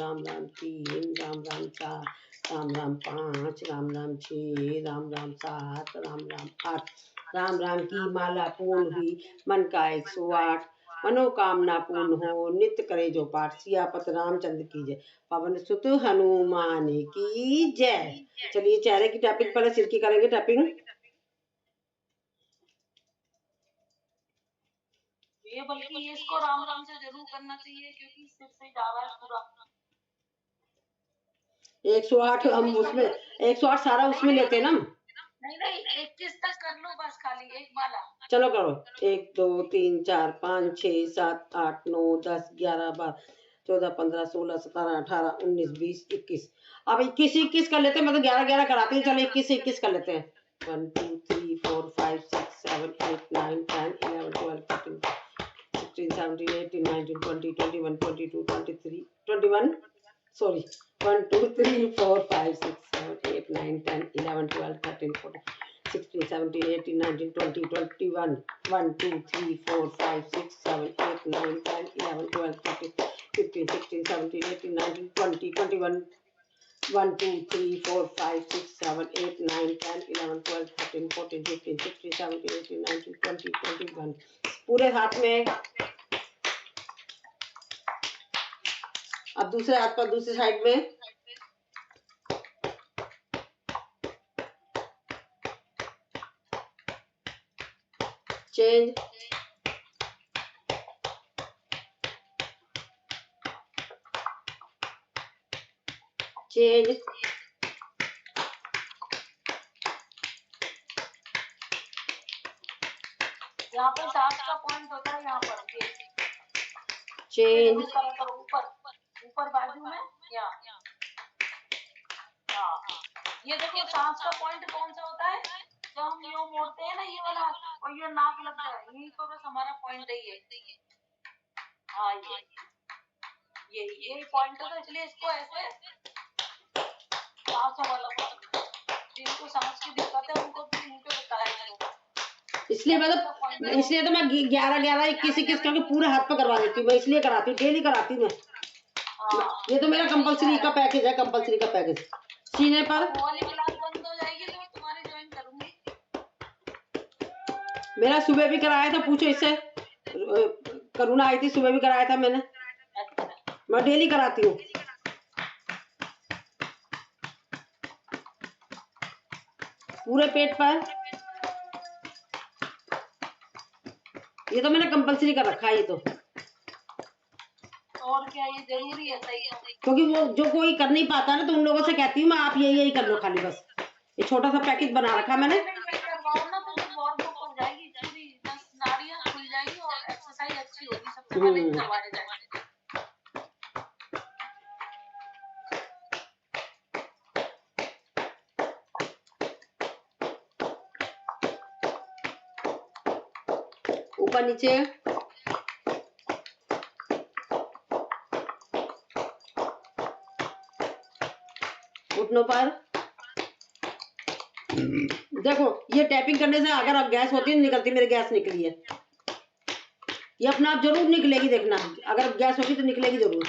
राम राम 3, राम राम 4, राम राम 5, राम राम 6, राम राम 7, राम राम 8, राम राम की माला पूर्ण हुई, मन का 108, मनोकामना पूर्ण हो, नित्य करे जो पाठ, सियापत रामचंद्र की जय, पवन सुत हनुमान की जय। चलिए चेहरे की टैपिंग, पहले सिर की करेंगे टैपिंग। ये बल्कि ये इसको राम राम से जरूर करना चाहिए क्योंकि सिर से जा रहा है पूरा। 108 हम उसमें 108 सारा उसमें लेते हैं ना हम। नहीं नहीं, 21 तक कर लो बस, खाली एक माला। चलो करो, 1 2 3 4 5 6 7 8 9 10 11 12 14 15 16 17 18 19 20 21। अब 21 21 कर लेते हैं, मतलब 11 11 कराते हैं। चलो 21 21 कर लेते हैं। 1 2 3 4 5 6 7 8 9 10 11 12 13 16 17 18 19 20 21 22 23 21, sorry, 1 2 3 4 5 6 7 8 9 10 11 12 13 14 16 17 18 19 20 21 1 2 3 4 5 6 7 8 9 10 11 12 13 15 16 17 18 19 20 21 1 2 3 4 5 6 7 8 9 10 11 12 13 14 15 16 17 18 19 20 21 पूरे हाथ में। अब दूसरे हाथ पर दूसरी साइड में। चेंज, चेंज, यहाँ पे सांस का पॉइंट होता है, यहाँ पर ये चेंज, ऊपर ऊपर बाजू में यहाँ। हाँ, ये देखो सांस का पॉइंट कौन सा होता है, जब हम यूं मोड़ते हैं ना ये वाला और ये नाक लग जाए, यही पर बस हमारा पॉइंट है ये। हाँ यही पॉइंट है, तो इसलिए इसको ऐसे सांसों वाला पॉइंट, जिनको सांस की दिक्कत है उनको भी मुंह पे बताया करो। इसलिए मतलब इसलिए तो मैं 11 11 21 21 करके पूरे हाथ पे करवा देती हूँ। मैं इसलिए कराती हूँ, डेली कराती हूँ मैं। ये तो मेरा कंपलसरी का पैकेज है, कंपलसरी का पैकेज। सीने पर वो वाली क्लास बंद हो जाएगी तो तुम्हारी ज्वाइन करूंगी। मेरा सुबह भी कराया था, पूछो इससे। करुणा आई थी, सुबह भी कराया था मैंने। अच्छा, मैं डेली कराती हूँ। पूरे पेट पर। ये तो मैंने कंपलसरी कर रखा है ये तो, और क्या, ये जरूरी है, सही है। क्योंकि वो जो कोई कर नहीं पाता ना, तो उन लोगों से कहती हूँ मैं, आप यही कर लो खाली बस। ये छोटा सा पैकेट बना रखा मैंने। यही करवाओ ना, तो जब वॉर्मअप हो जाएगी पूरी, 10 नाड़ियां खुल जाएगी और एक्सरसाइज अच्छी होगी। सबसे पहले ही करवाने जाएंगे। ऊपर नीचे। घुटनों पर। देखो, ये टैपिंग करने से अगर अब गैस होती है निकलती, मेरी गैस निकली है। ये अपने आप जरूर निकलेगी, देखना। अगर गैस होगी तो निकलेगी जरूर।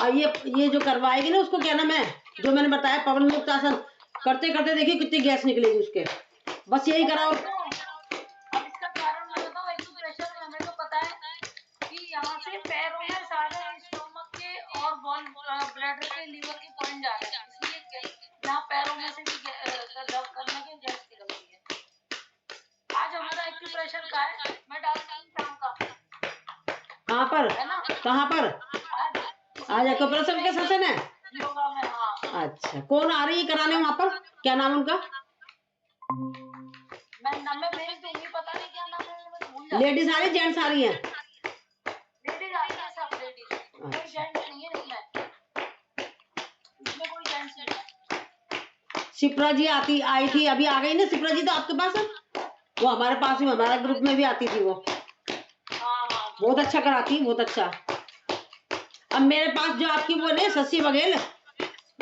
और ये जो करवाएगी ना, उसको क्या नाम है, जो मैंने बताया पवन मुक्त आसन, करते करते देखिए कितनी गैस निकलेगी उसके। बस यही कराओ। अब इसका कारण मैं बताऊं, एक्यूप्रेशर में हमें तो पता है कि यहाँ से पैरों में सारे स्टोमक के और ब्लैडर के, लीवर के पॉइंट जा रहे हैं, इसलिए यहाँ पैरों में से भी दर्द करने के गैस निकलती है। आज हमारा एक्यूप्रेशर का है, मैं डालती हूँ शाम का। कहाँ पर है ना? कहाँ पर? आज एक्यूप्रेशर के सेशन है योगा में। हाँ, अच्छा, कौन आ रही है कराने वहाँ पर? क्या नाम उनका? मैं भेज दूंगी, पता नहीं क्या नाम है, मैं भूल जाती हूँ। लेडीज आ रही, जेंट्स आ रही है? लेडीज आ रही है, सब लेडीज, कोई जेंट्स नहीं है इसमें कोई जेंट्स नहीं है। शिप्रा जी आई थी, अभी आ गई ना शिप्रा जी तो आपके पास? वो हमारे पास ही, हमारे ग्रुप में भी आती थी वो। हाँ, बहुत अच्छा कराती, बहुत अच्छा। अब मेरे पास जो आपकी वो नहीं शशि बघेल,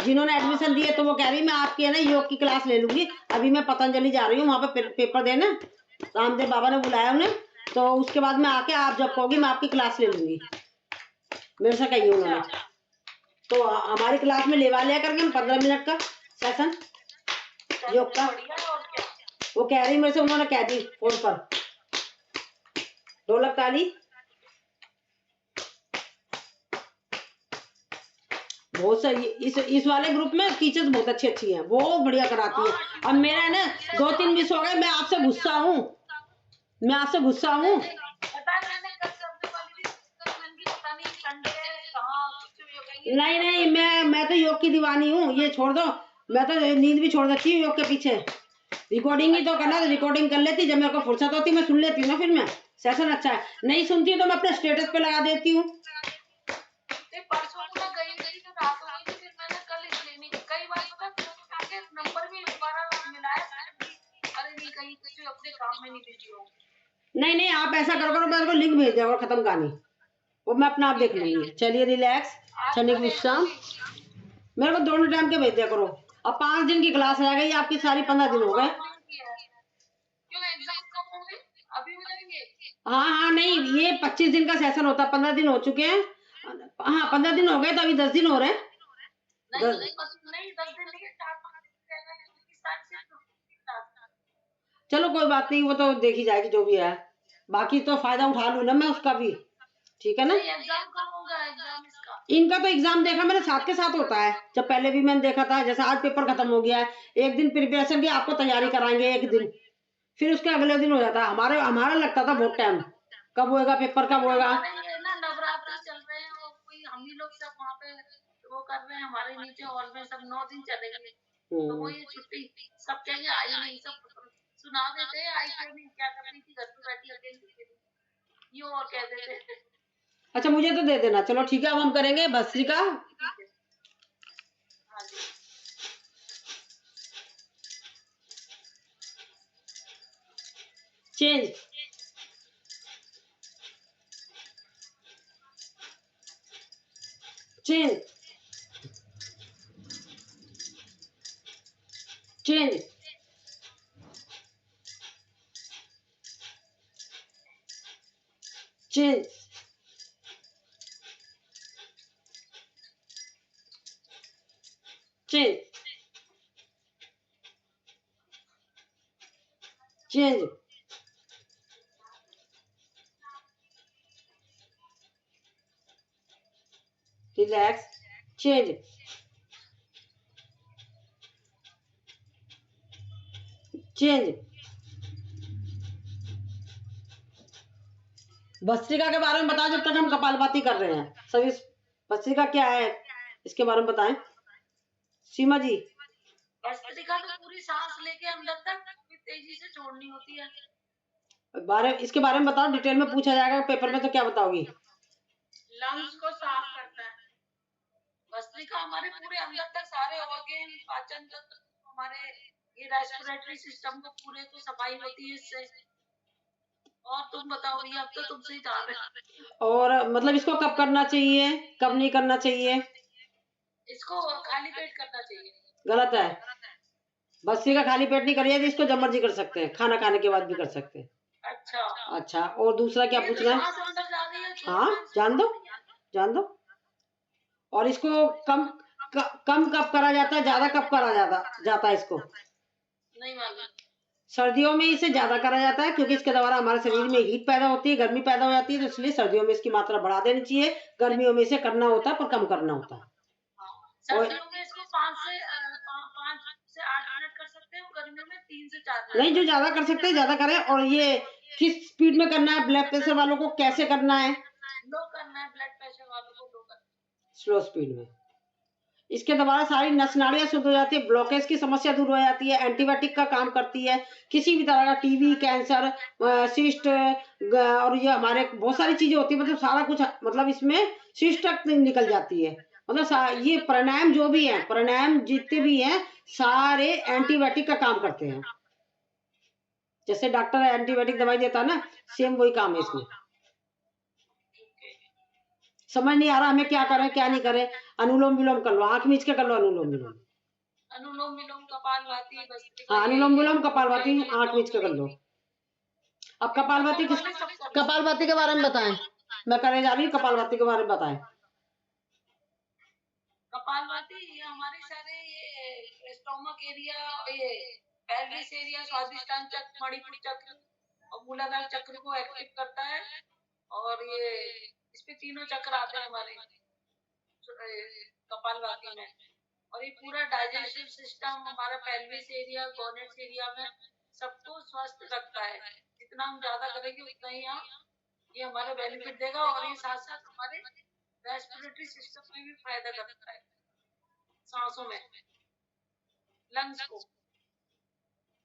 जिन्होंने एडमिशन दिए, तो वो कह रही मैं आपकी है ना योग की क्लास ले लूंगी। अभी मैं पतंजलि जा रही हूँ वहां पे पेपर देने, रामदेव बाबा ने बुलाया उन्हें, तो उसके बाद मैं आके, आप जब कहोगी मैं आपकी क्लास ले लूंगी, मेरे से कही उन्होंने। तो हमारी क्लास में लेवा लिया करके 15 मिनट का सेशन योग का। वो कह रही मेरे से, उन्होंने कह दी फोन पर। ढोलक ताली। बहुत सही। इस वाले ग्रुप में टीचर्स बहुत अच्छी हैं, बहुत बढ़िया कराती है। अब मेरा है ना 2-3 मिस हो गए, मैं आपसे गुस्सा हूँ, मैं आपसे गुस्सा हूँ। नहीं, मैं तो योग की दीवानी हूँ, ये छोड़ दो। मैं तो नींद भी छोड़ देती हूँ योग के पीछे। रिकॉर्डिंग ही तो करना, तो रिकॉर्डिंग कर लेती, जब मेरे को फुर्सत होती मैं सुन लेती हूँ ना, फिर मैं सेशन अच्छा है, नहीं सुनती हूँ तो मैं अपने स्टेटस पे लगा देती हूँ। परसों मैं गई थी तो रात हो गई थी, फिर मैंने कल इसलिए नहीं, कई बार पता फोन उठा के नंबर भी दोबारा मिलाया, अरे नहीं कहीं कुछ अपने काम में नहीं बिजी हो। नहीं, आप ऐसा करो, मेरे को लिंक भेज दो, खत्म कहानी, वो मैं अपना आप देख लूंगी। चलिए रिलैक्स, क्षणिक विश्राम। मेरे को दोनों टाइम के भेज दिया करो। अब 5 दिन की क्लास रह गई आपकी, सारी 15 दिन हो गए। क्यों एग्जाम कब होंगे? अभी हो जाएंगे? हाँ, नहीं, ये 25 दिन का सेशन होता है, 15 दिन हो चुके हैं। हाँ, 15 दिन हो गए, तो अभी 10 दिन हो रहे हैं। नहीं 10 दिन नहीं, 4-5 दिन रह गए, इस साल से चलो कोई बात नहीं, वो तो देखी जाएगी जो भी है। बाकी तो फायदा उठा लूँ ना मैं उसका भी, ठीक है ना? एग्जाम कब होगा एग्जाम इसका? इनका तो एग्जाम देखा मैंने, साथ के साथ होता है, जब पहले भी मैंने देखा था। जैसे आज पेपर खत्म हो गया है, एक दिन प्रिपरेशन की आपको तैयारी कराएंगे, एक दिन, फिर उसके अगले दिन हो जाता है। हमारा लगता था बहुत टाइम, कब होएगा पेपर, कब होएगा। ना नवरात्र चल रहे हैं और कोई हम ही लोग सब वहाँ पे वो कर रहे हैं, हमारे नीचे हॉल में सब 9 दिन चलेंगे, तो वो ये छुट्टी सब कहेंगे आई नहीं, सब सुना देते हैं आई क्यों नहीं, क्या कर रही थी घर पे बैठी अकेली, यूं और कह देते हैं। अच्छा, मुझे तो दे देना, चलो ठीक है, अब हम करेंगे bhastrika. Change. Change. Change. Change. Change. Change. Relax, change, change. Bhastrika के बारे में बताओ जब तक हम कपालभाति कर रहे हैं। सभी भस्त्रिका क्या है इसके बारे में बताएं सीमा जी। भस्त्रिका तो पूरी सांस लेके अंदर तक तेजी से छोड़नी होती है। इसके बारे में बताओ, डिटेल में पूछा जाएगा पेपर में तो क्या बताओगी? लंग्स को साफ करता है भस्त्रिका, हमारे पूरे अंदर तक सारे ऑर्गन, पाचन तंत्र, हमारे ये रेस्पिरेटरी सिस्टम को पूरे को सफाई होती है इससे। और तुम बताओ, ये अब तो तुमसे ही जान रहे। और मतलब इसको कब करना चाहिए, कब नहीं करना चाहिए? इसको खाली पेट करना चाहिए। गलत है, भस्त्रिका खाली पेट नहीं करिए, इसको जब मर्जी कर सकते हैं, खाना खाने के बाद भी कर सकते हैं। अच्छा अच्छा, और दूसरा क्या पूछना है? सांस अंदर जा रही है, हाँ, जान दो, जान दो। और इसको कम कब करा जाता है, ज्यादा कब करा जाता है इसको? नहीं मालूम। सर्दियों में इसे ज्यादा करा जाता है क्योंकि इसके द्वारा हमारे शरीर में हीट पैदा होती है, गर्मी पैदा हो जाती है, तो इसलिए सर्दियों में इसकी मात्रा बढ़ा देनी चाहिए। गर्मियों में इसे करना होता है पर कम करना होता है। सर्दियों में इसको 5 से 8 मिनट कर सकते हैं, गर्मियों में 3 से 4 मिनट। नहीं, जो ज्यादा कर सकते हैं ज्यादा करें। और ये किस स्पीड में करना है? ब्लड प्रेशर वालों को कैसे करना है? लो करना है, ब्लड प्रेशर वालों को लो करना है, स्लो स्पीड में। इसके द्वारा सारी नस नाड़ियां शुद्ध हो जाती है, ब्लॉकेज की समस्या दूर हो जाती है, एंटीबायोटिक का काम करती है, किसी भी तरह का टीबी, कैंसर, सिस्ट, और ये हमारे बहुत सारी चीजें होती है, मतलब सारा कुछ, मतलब इसमें सिस्ट तक निकल जाती है। मतलब ये प्राणायाम जो भी है, प्राणायाम जितने भी हैं सारे एंटीबायोटिक का काम करते हैं। जैसे डॉक्टर एंटीबायोटिक दवाई देता है ना, सेम वही काम है इसमें। समझ नहीं आ रहा हमें क्या करें क्या नहीं करें? अनुलोम विलोम कर लो, आंख मीच के कर लो अनुलोम विलोम। अनुलोम विलोम, कपालभाति, हाँ, अनुलोम विलोम कपालभाति आंख मीच के कर लो। अब कपालभाति के बारे में बताएं, मैं करने जा रही हूँ, कपालभाति के बारे में बताएं। कपालभाति ये हमारे सारे ये स्टोमक एरिया, ये पेल्विस एरिया, स्वादिष्टान चक्र, मणिपुर चक्र और मूलाधार चक्र को एक्टिव करता है। और ये इसपे तीनों चक्र आते हैं हमारे कपालभाति में। और ये पूरा डाइजेस्टिव सिस्टम, हमारा पेल्विस एरिया, गोनेट्स एरिया में सबको स्वस्थ रखता है। जितना हम ज्यादा करेंगे उतना ही ये हमारे बेनिफिट देगा। और ये साथ साथ हमारे रेस्पिरेटरी सिस्टम में भी फायदा करता है, सांसों में, लंग्स को,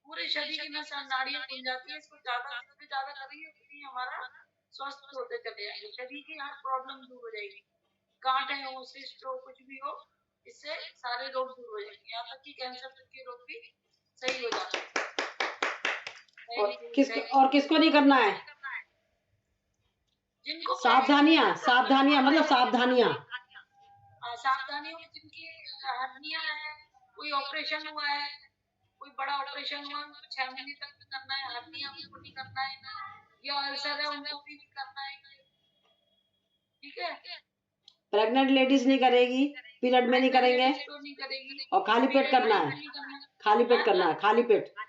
पूरे शरीर की नस नाड़ियां खुल जाती है। इसको ज्यादा से ज्यादा करेंगे उतनी हमारा स्वस्थ होते चले जाएंगे, शरीर की हर प्रॉब्लम दूर हो जाएगी, गांठें हो, सिस्ट हो, कुछ भी हो, इससे सारे रोग दूर हो जाएंगे, यहाँ तक कि कैंसर तक के रोग भी सही हो जाते हैं। और किसको नहीं करना है? जिनको सावधानियां, सावधानियां मतलब सावधानियां, सावधानियों में जिनकी हर्निया है, कोई ऑपरेशन हुआ है, कोई बड़ा ऑपरेशन हुआ, उनको 6 महीने तक भी करना है, हर्निया उनको नहीं करना है, या अल्सर है उनको भी नहीं करना है, ठीक है। प्रेग्नेंट लेडीज नहीं करेगी, पीरियड में नहीं करेंगे, और खाली पेट करना है, खाली पेट करना है, खाली पेट करना।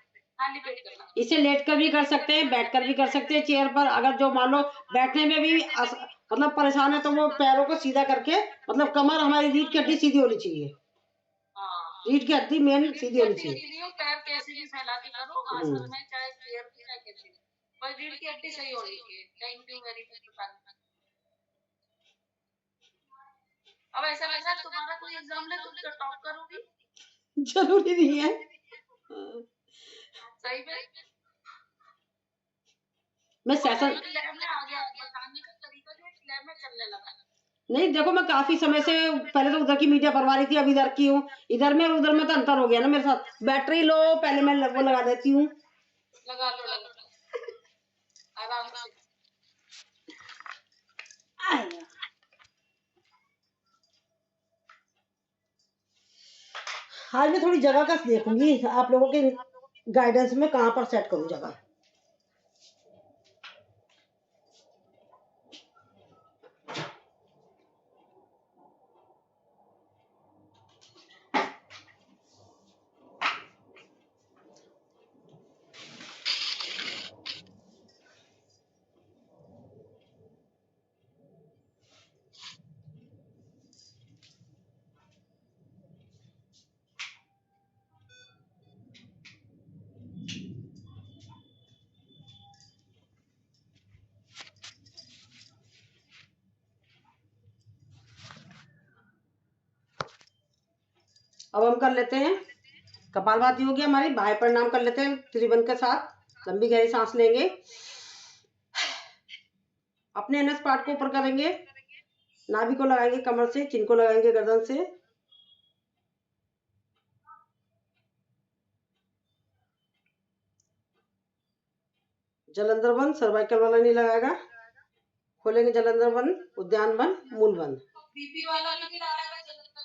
इसे लेट कर भी कर सकते हैं, बैठ कर भी कर सकते हैं चेयर पर। अगर जो मान लो बैठने में भी मतलब परेशान है तो वो पैरों को सीधा करके, मतलब कमर, हमारी रीढ़ की हड्डी सीधी होनी चाहिए, रीढ़ की हड्डी मेन सीधी होनी चाहिए। पैर कैसे भी फैला के करो, आसन में चाहे चेयर पे चाहे कैसे भी, पर रीढ़ की हड्डी सही होनी चाहिए। Thank you very much. अब ऐसा लग रहा है तुम्हारा कोई एग्जाम ले, तुम तो टॉप करोगी। जरूरी नहीं है, सही में मैं सेशन लैब में आ गया, बताने का तरीका जो लैब में चलने लगा। नहीं, देखो मैं काफी समय से, पहले तो उधर की मीडिया पढ़वा रही थी, अब इधर की हूँ। इधर में और उधर में तो अंतर हो गया ना मेरे साथ। बैटरी लो, पहले मैं वो लगा देती हूँ। लगा लो आराम से। आज मैं थोड़ी जगह का देखूंगी आप लोगों के गाइडेंस में, कहाँ पर सेट करूँ जगह। अब हम कर लेते हैं कपालभाति होगी हमारी, बाह्य प्रणाम कर लेते हैं त्रिबंध के साथ। लंबी गहरी सांस लेंगे, अपने एनएस पार्ट को ऊपर करेंगे, नाभि को लगाएंगे कमर से, चिन को लगाएंगे गर्दन से। जलंधर बंद, सर्वाइकल वाला नहीं लगाएगा। खोलेंगे जलंधर बंद, उद्यान बंद, मूल बंद। बीपी वाला नहीं लगाएगा जलंधर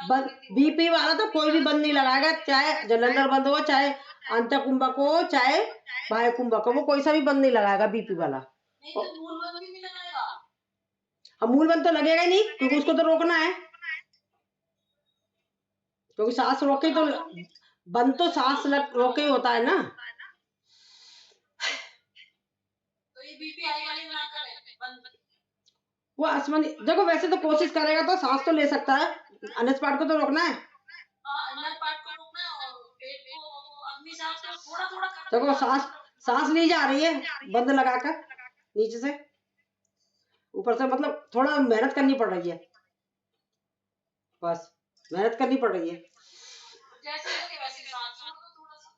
बंद, बीपी वाला तो कोई भी बंद नहीं लगाएगा, चाहे जलंधर बंद हो, चाहे अंतकुंभक हो, चाहे बाह्य कुंभक हो, वो कोई सा भी बंद नहीं लगाएगा बीपी वाला। नहीं तो मूल बंद भी नहीं लगाएगा। अब मूल बंद तो लगेगा ही नहीं, क्योंकि उसको तो रोकना है, क्योंकि सांस रोके तो बंद तो सांस रोके ही होता है ना। तो ये बीपी हाई वाले ना करें बंद। वो आसमानी देखो, वैसे तो कोशिश करेगा तो सांस तो ले सकता है, अनस पार्ट को तो रोकना है। अंदर पार्ट को रोकना है और पेट को अपनी सांस को थोड़ा थोड़ा देखो सांस ली जा रही है बंद लगाकर नीचे से ऊपर से, मतलब थोड़ा मेहनत करनी पड़ रही है, बस मेहनत करनी पड़ रही है। जैसे लगे वैसे सांस छोड़ दो थोड़ा सा,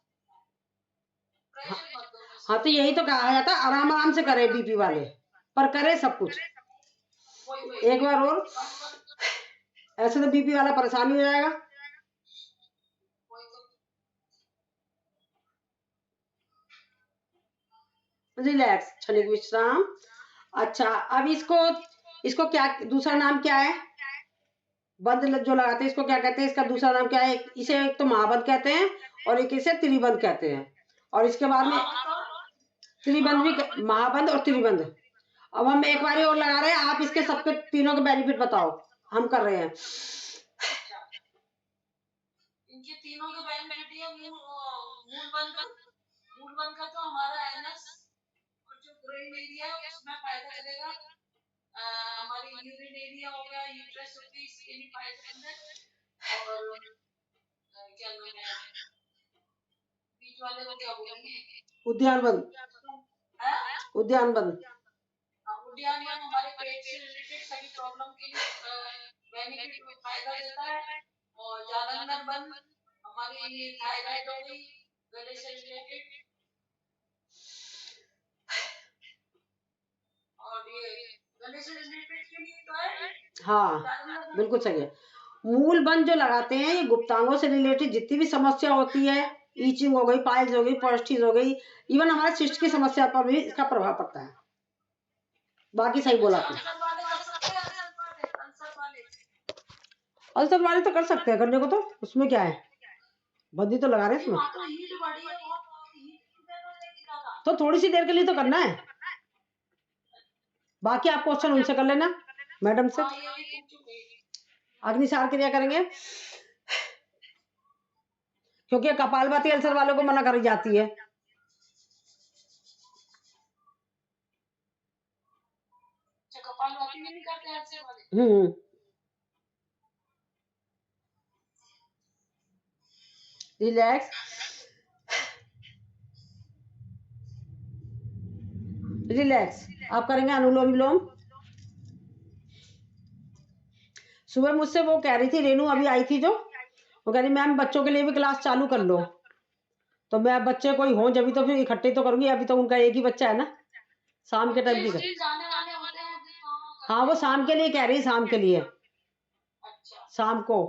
प्रेशर मत दो बस। हाँ तो यही तो कहा जाता है, आराम आराम से करे बीपी वाले, पर करे सब कुछ। एक बार और, ऐसे तो बीपी वाला परेशान हो जाएगा। रिलैक्स, क्षणिक विश्राम। अच्छा, अब इसको क्या दूसरा नाम क्या है? बंद जो लगाते हैं इसको क्या कहते हैं? इसका दूसरा नाम क्या है? इसे एक तो महाबंद कहते हैं और एक इसे त्रिबंध कहते हैं, और इसके बाद में त्रिबंध भी, महाबंद और त्रिबंध। अब हम एक बारी और लगा रहे हैं, आप इसके सबके तीनों के बेनिफिट बताओ, हम कर रहे हैं। इनके तीनों के बेनिफिट है। मूल बंद का तो हमारा एनएस और जो ब्रेन एरिया है उसमें फायदा करेगा। हमारी यूरिन एरिया हो गया, यूट्रस हो गई, इसके लिए फायदेमंद है। और क्या नाम है बीच वाले को क्या बोलेंगे? उद्यान बंद। उद्यान बंद, उद्यान बंद हमारे पेट से रिलेटेड सभी प्रॉब्लम के लिए बेनिफिट फायदा देता है। और जालंधर बंद हमारी थायराइड हो गई, गले से रिलेटेड। और ये गले से रिलेटेड के लिए तो है। हाँ बिल्कुल सही है। मूल बंद जो लगाते हैं ये गुप्तांगों से रिलेटेड जितनी भी समस्या होती है, ईचिंग हो गई, पाइल्स हो गई, पोस्टिस हो गई, इवन हमारे सिस्ट की समस्या पर भी इसका प्रभाव पड़ता है। बाकी सही बोला आपने। अल्सर वाले तो कर सकते हैं, करने को तो उसमें क्या है, बंदी तो लगा रहे हैं इसमें, तो थोड़ी सी देर के लिए तो करना है। बाकी आप क्वेश्चन उनसे कर लेना, मैडम से। अग्निसार क्रिया करेंगे, क्योंकि कपालभाति अल्सर वालों को मना करी जाती है। कपालभाति नहीं करते हैं अल्सर वाले। Relax, relax. आप करेंगे अनुलोम विलोम। सुबह मुझसे वो कह रही थी, रेनू अभी आई थी जो, वो कह रही मैम बच्चों के लिए भी क्लास चालू कर लो। तो मैं बच्चे कोई हों जब तो फिर इकट्ठे तो करूंगी, अभी तो उनका एक ही बच्चा है ना, शाम के टाइम की। हाँ वो शाम के लिए कह रही, शाम के लिए। शाम को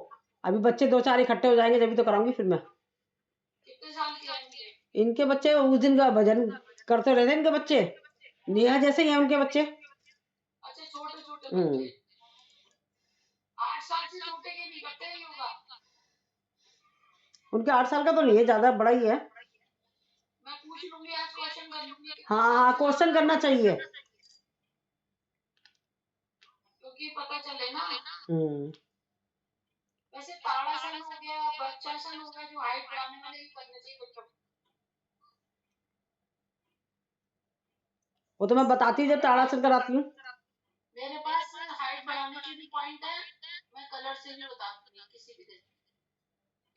अभी बच्चे दो चार इकट्ठे हो जाएंगे जब तो कराऊंगी फिर मैं। कितने साल के? इनके बच्चे उस दिन का भजन करते रहते, इनके बच्चे नेहा जैसे ही हैं उनके बच्चे। अच्छा छोटे छोटे बच्चे, 8 साल से छोटे के नहीं करते हैं योगा। उनके 8 साल का तो नहीं है, ज्यादा बड़ा ही है। मैं पूछ लूंगी आज, क्वेश्चन कर लूंगी। हाँ क्वेश्चन करना चाहिए, क्योंकि पता चले ना। वैसे ताड़ासन हो गया, बच्चासन हो गया, जो हाइट बढ़ाने वाले ही करने चाहिए बच्चों को। वो तो मैं बताती हूँ जब ताड़ासन कराती हूँ। मेरे पास हाइट बढ़ाने के भी पॉइंट है, मैं कलर से भी बता दूंगी किसी भी दिन,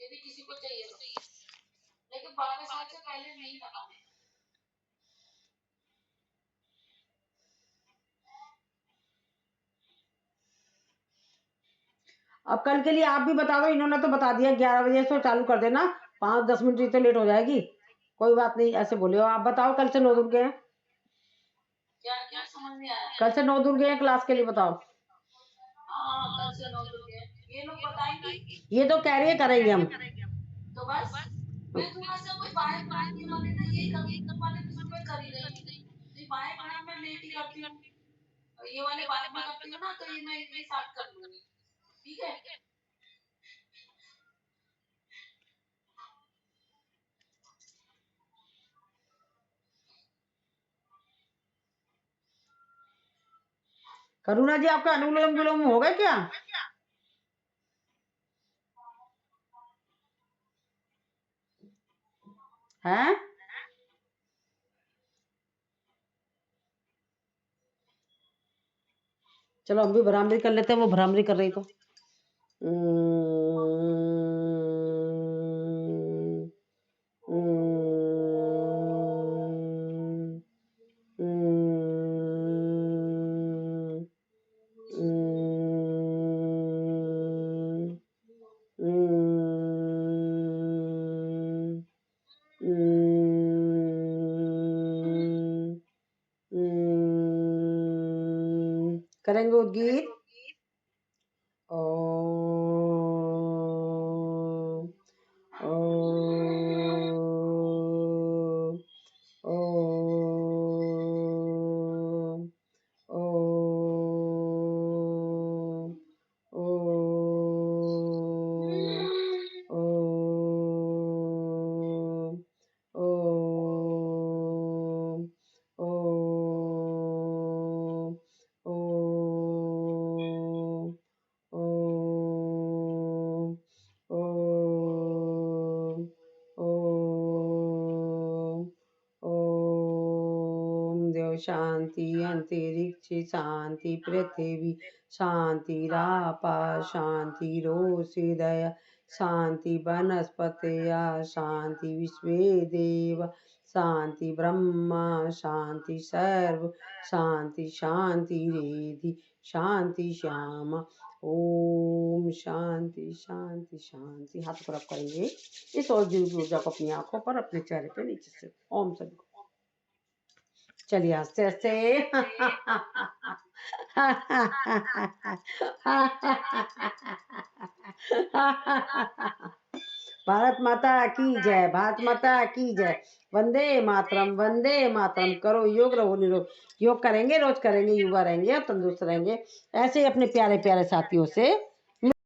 यदि किसी को चाहिए तो। लेकिन 12 साल से पहले नहीं लगाने। अब कल के लिए आप भी बता दो, इन्होंने तो बता दिया 11 बजे से चालू कर देना, 5-10 मिनट तो लेट हो जाएगी, कोई बात नहीं, ऐसे बोले हो आप। बताओ कल से 9 दूर गए हैं, क्या क्या समझ नहीं आया। कल से 9 दूर गए हैं क्लास के लिए, बताओ। हाँ कल से 9 दूर गए, ये लोग बताएंगे, ये तो कह रही है करेंगे हम। तो बस मैं थोड़ा सा कोई बाय बनाए ये वाले ना, ये वाले तो सुबह कर ही रही हूँ, ये बाय बनाए मैं लेट ही करती हूँ, ये वाले बाद में करती हूँ ना, तो ये मैं ये साथ कर लूंगी, ठीक है। करुणा जी आपका अनुलोम विलोम हो गया क्या? हैं? चलो हम भी भ्रामरी कर लेते हैं, वो भ्रामरी कर रही तो। करेंगे उद्गीत। ओम ओम ओम ओम ओम ओम ओम ओम ओम ओम ओम ओम। देव शांति, अंतरिक्ष शांति, पृथ्वी शांति, रापा शांति, रोषिदय शांति, वनस्पतया शांति, विश्वे देव शांति, ब्रह्मा शांति, सर्व शांति शांति रेधि शांति श्यामा। ओम शांति शांति शांति। हाथ ऊपर आप करेंगे, इस और जीव की ऊर्जा को अपनी आंखों पर, अपने चेहरे पे नीचे से। ओम सभी को। चलिए आस्ते आस्ते। भारत माता की जय, भारत माता की जय। वंदे मातरम, वंदे मातरम। करो योग, रहो निरोग। योग करेंगे, रोज करेंगे, युवा रहेंगे और तंदुरुस्त रहेंगे। ऐसे ही अपने प्यारे प्यारे साथियों से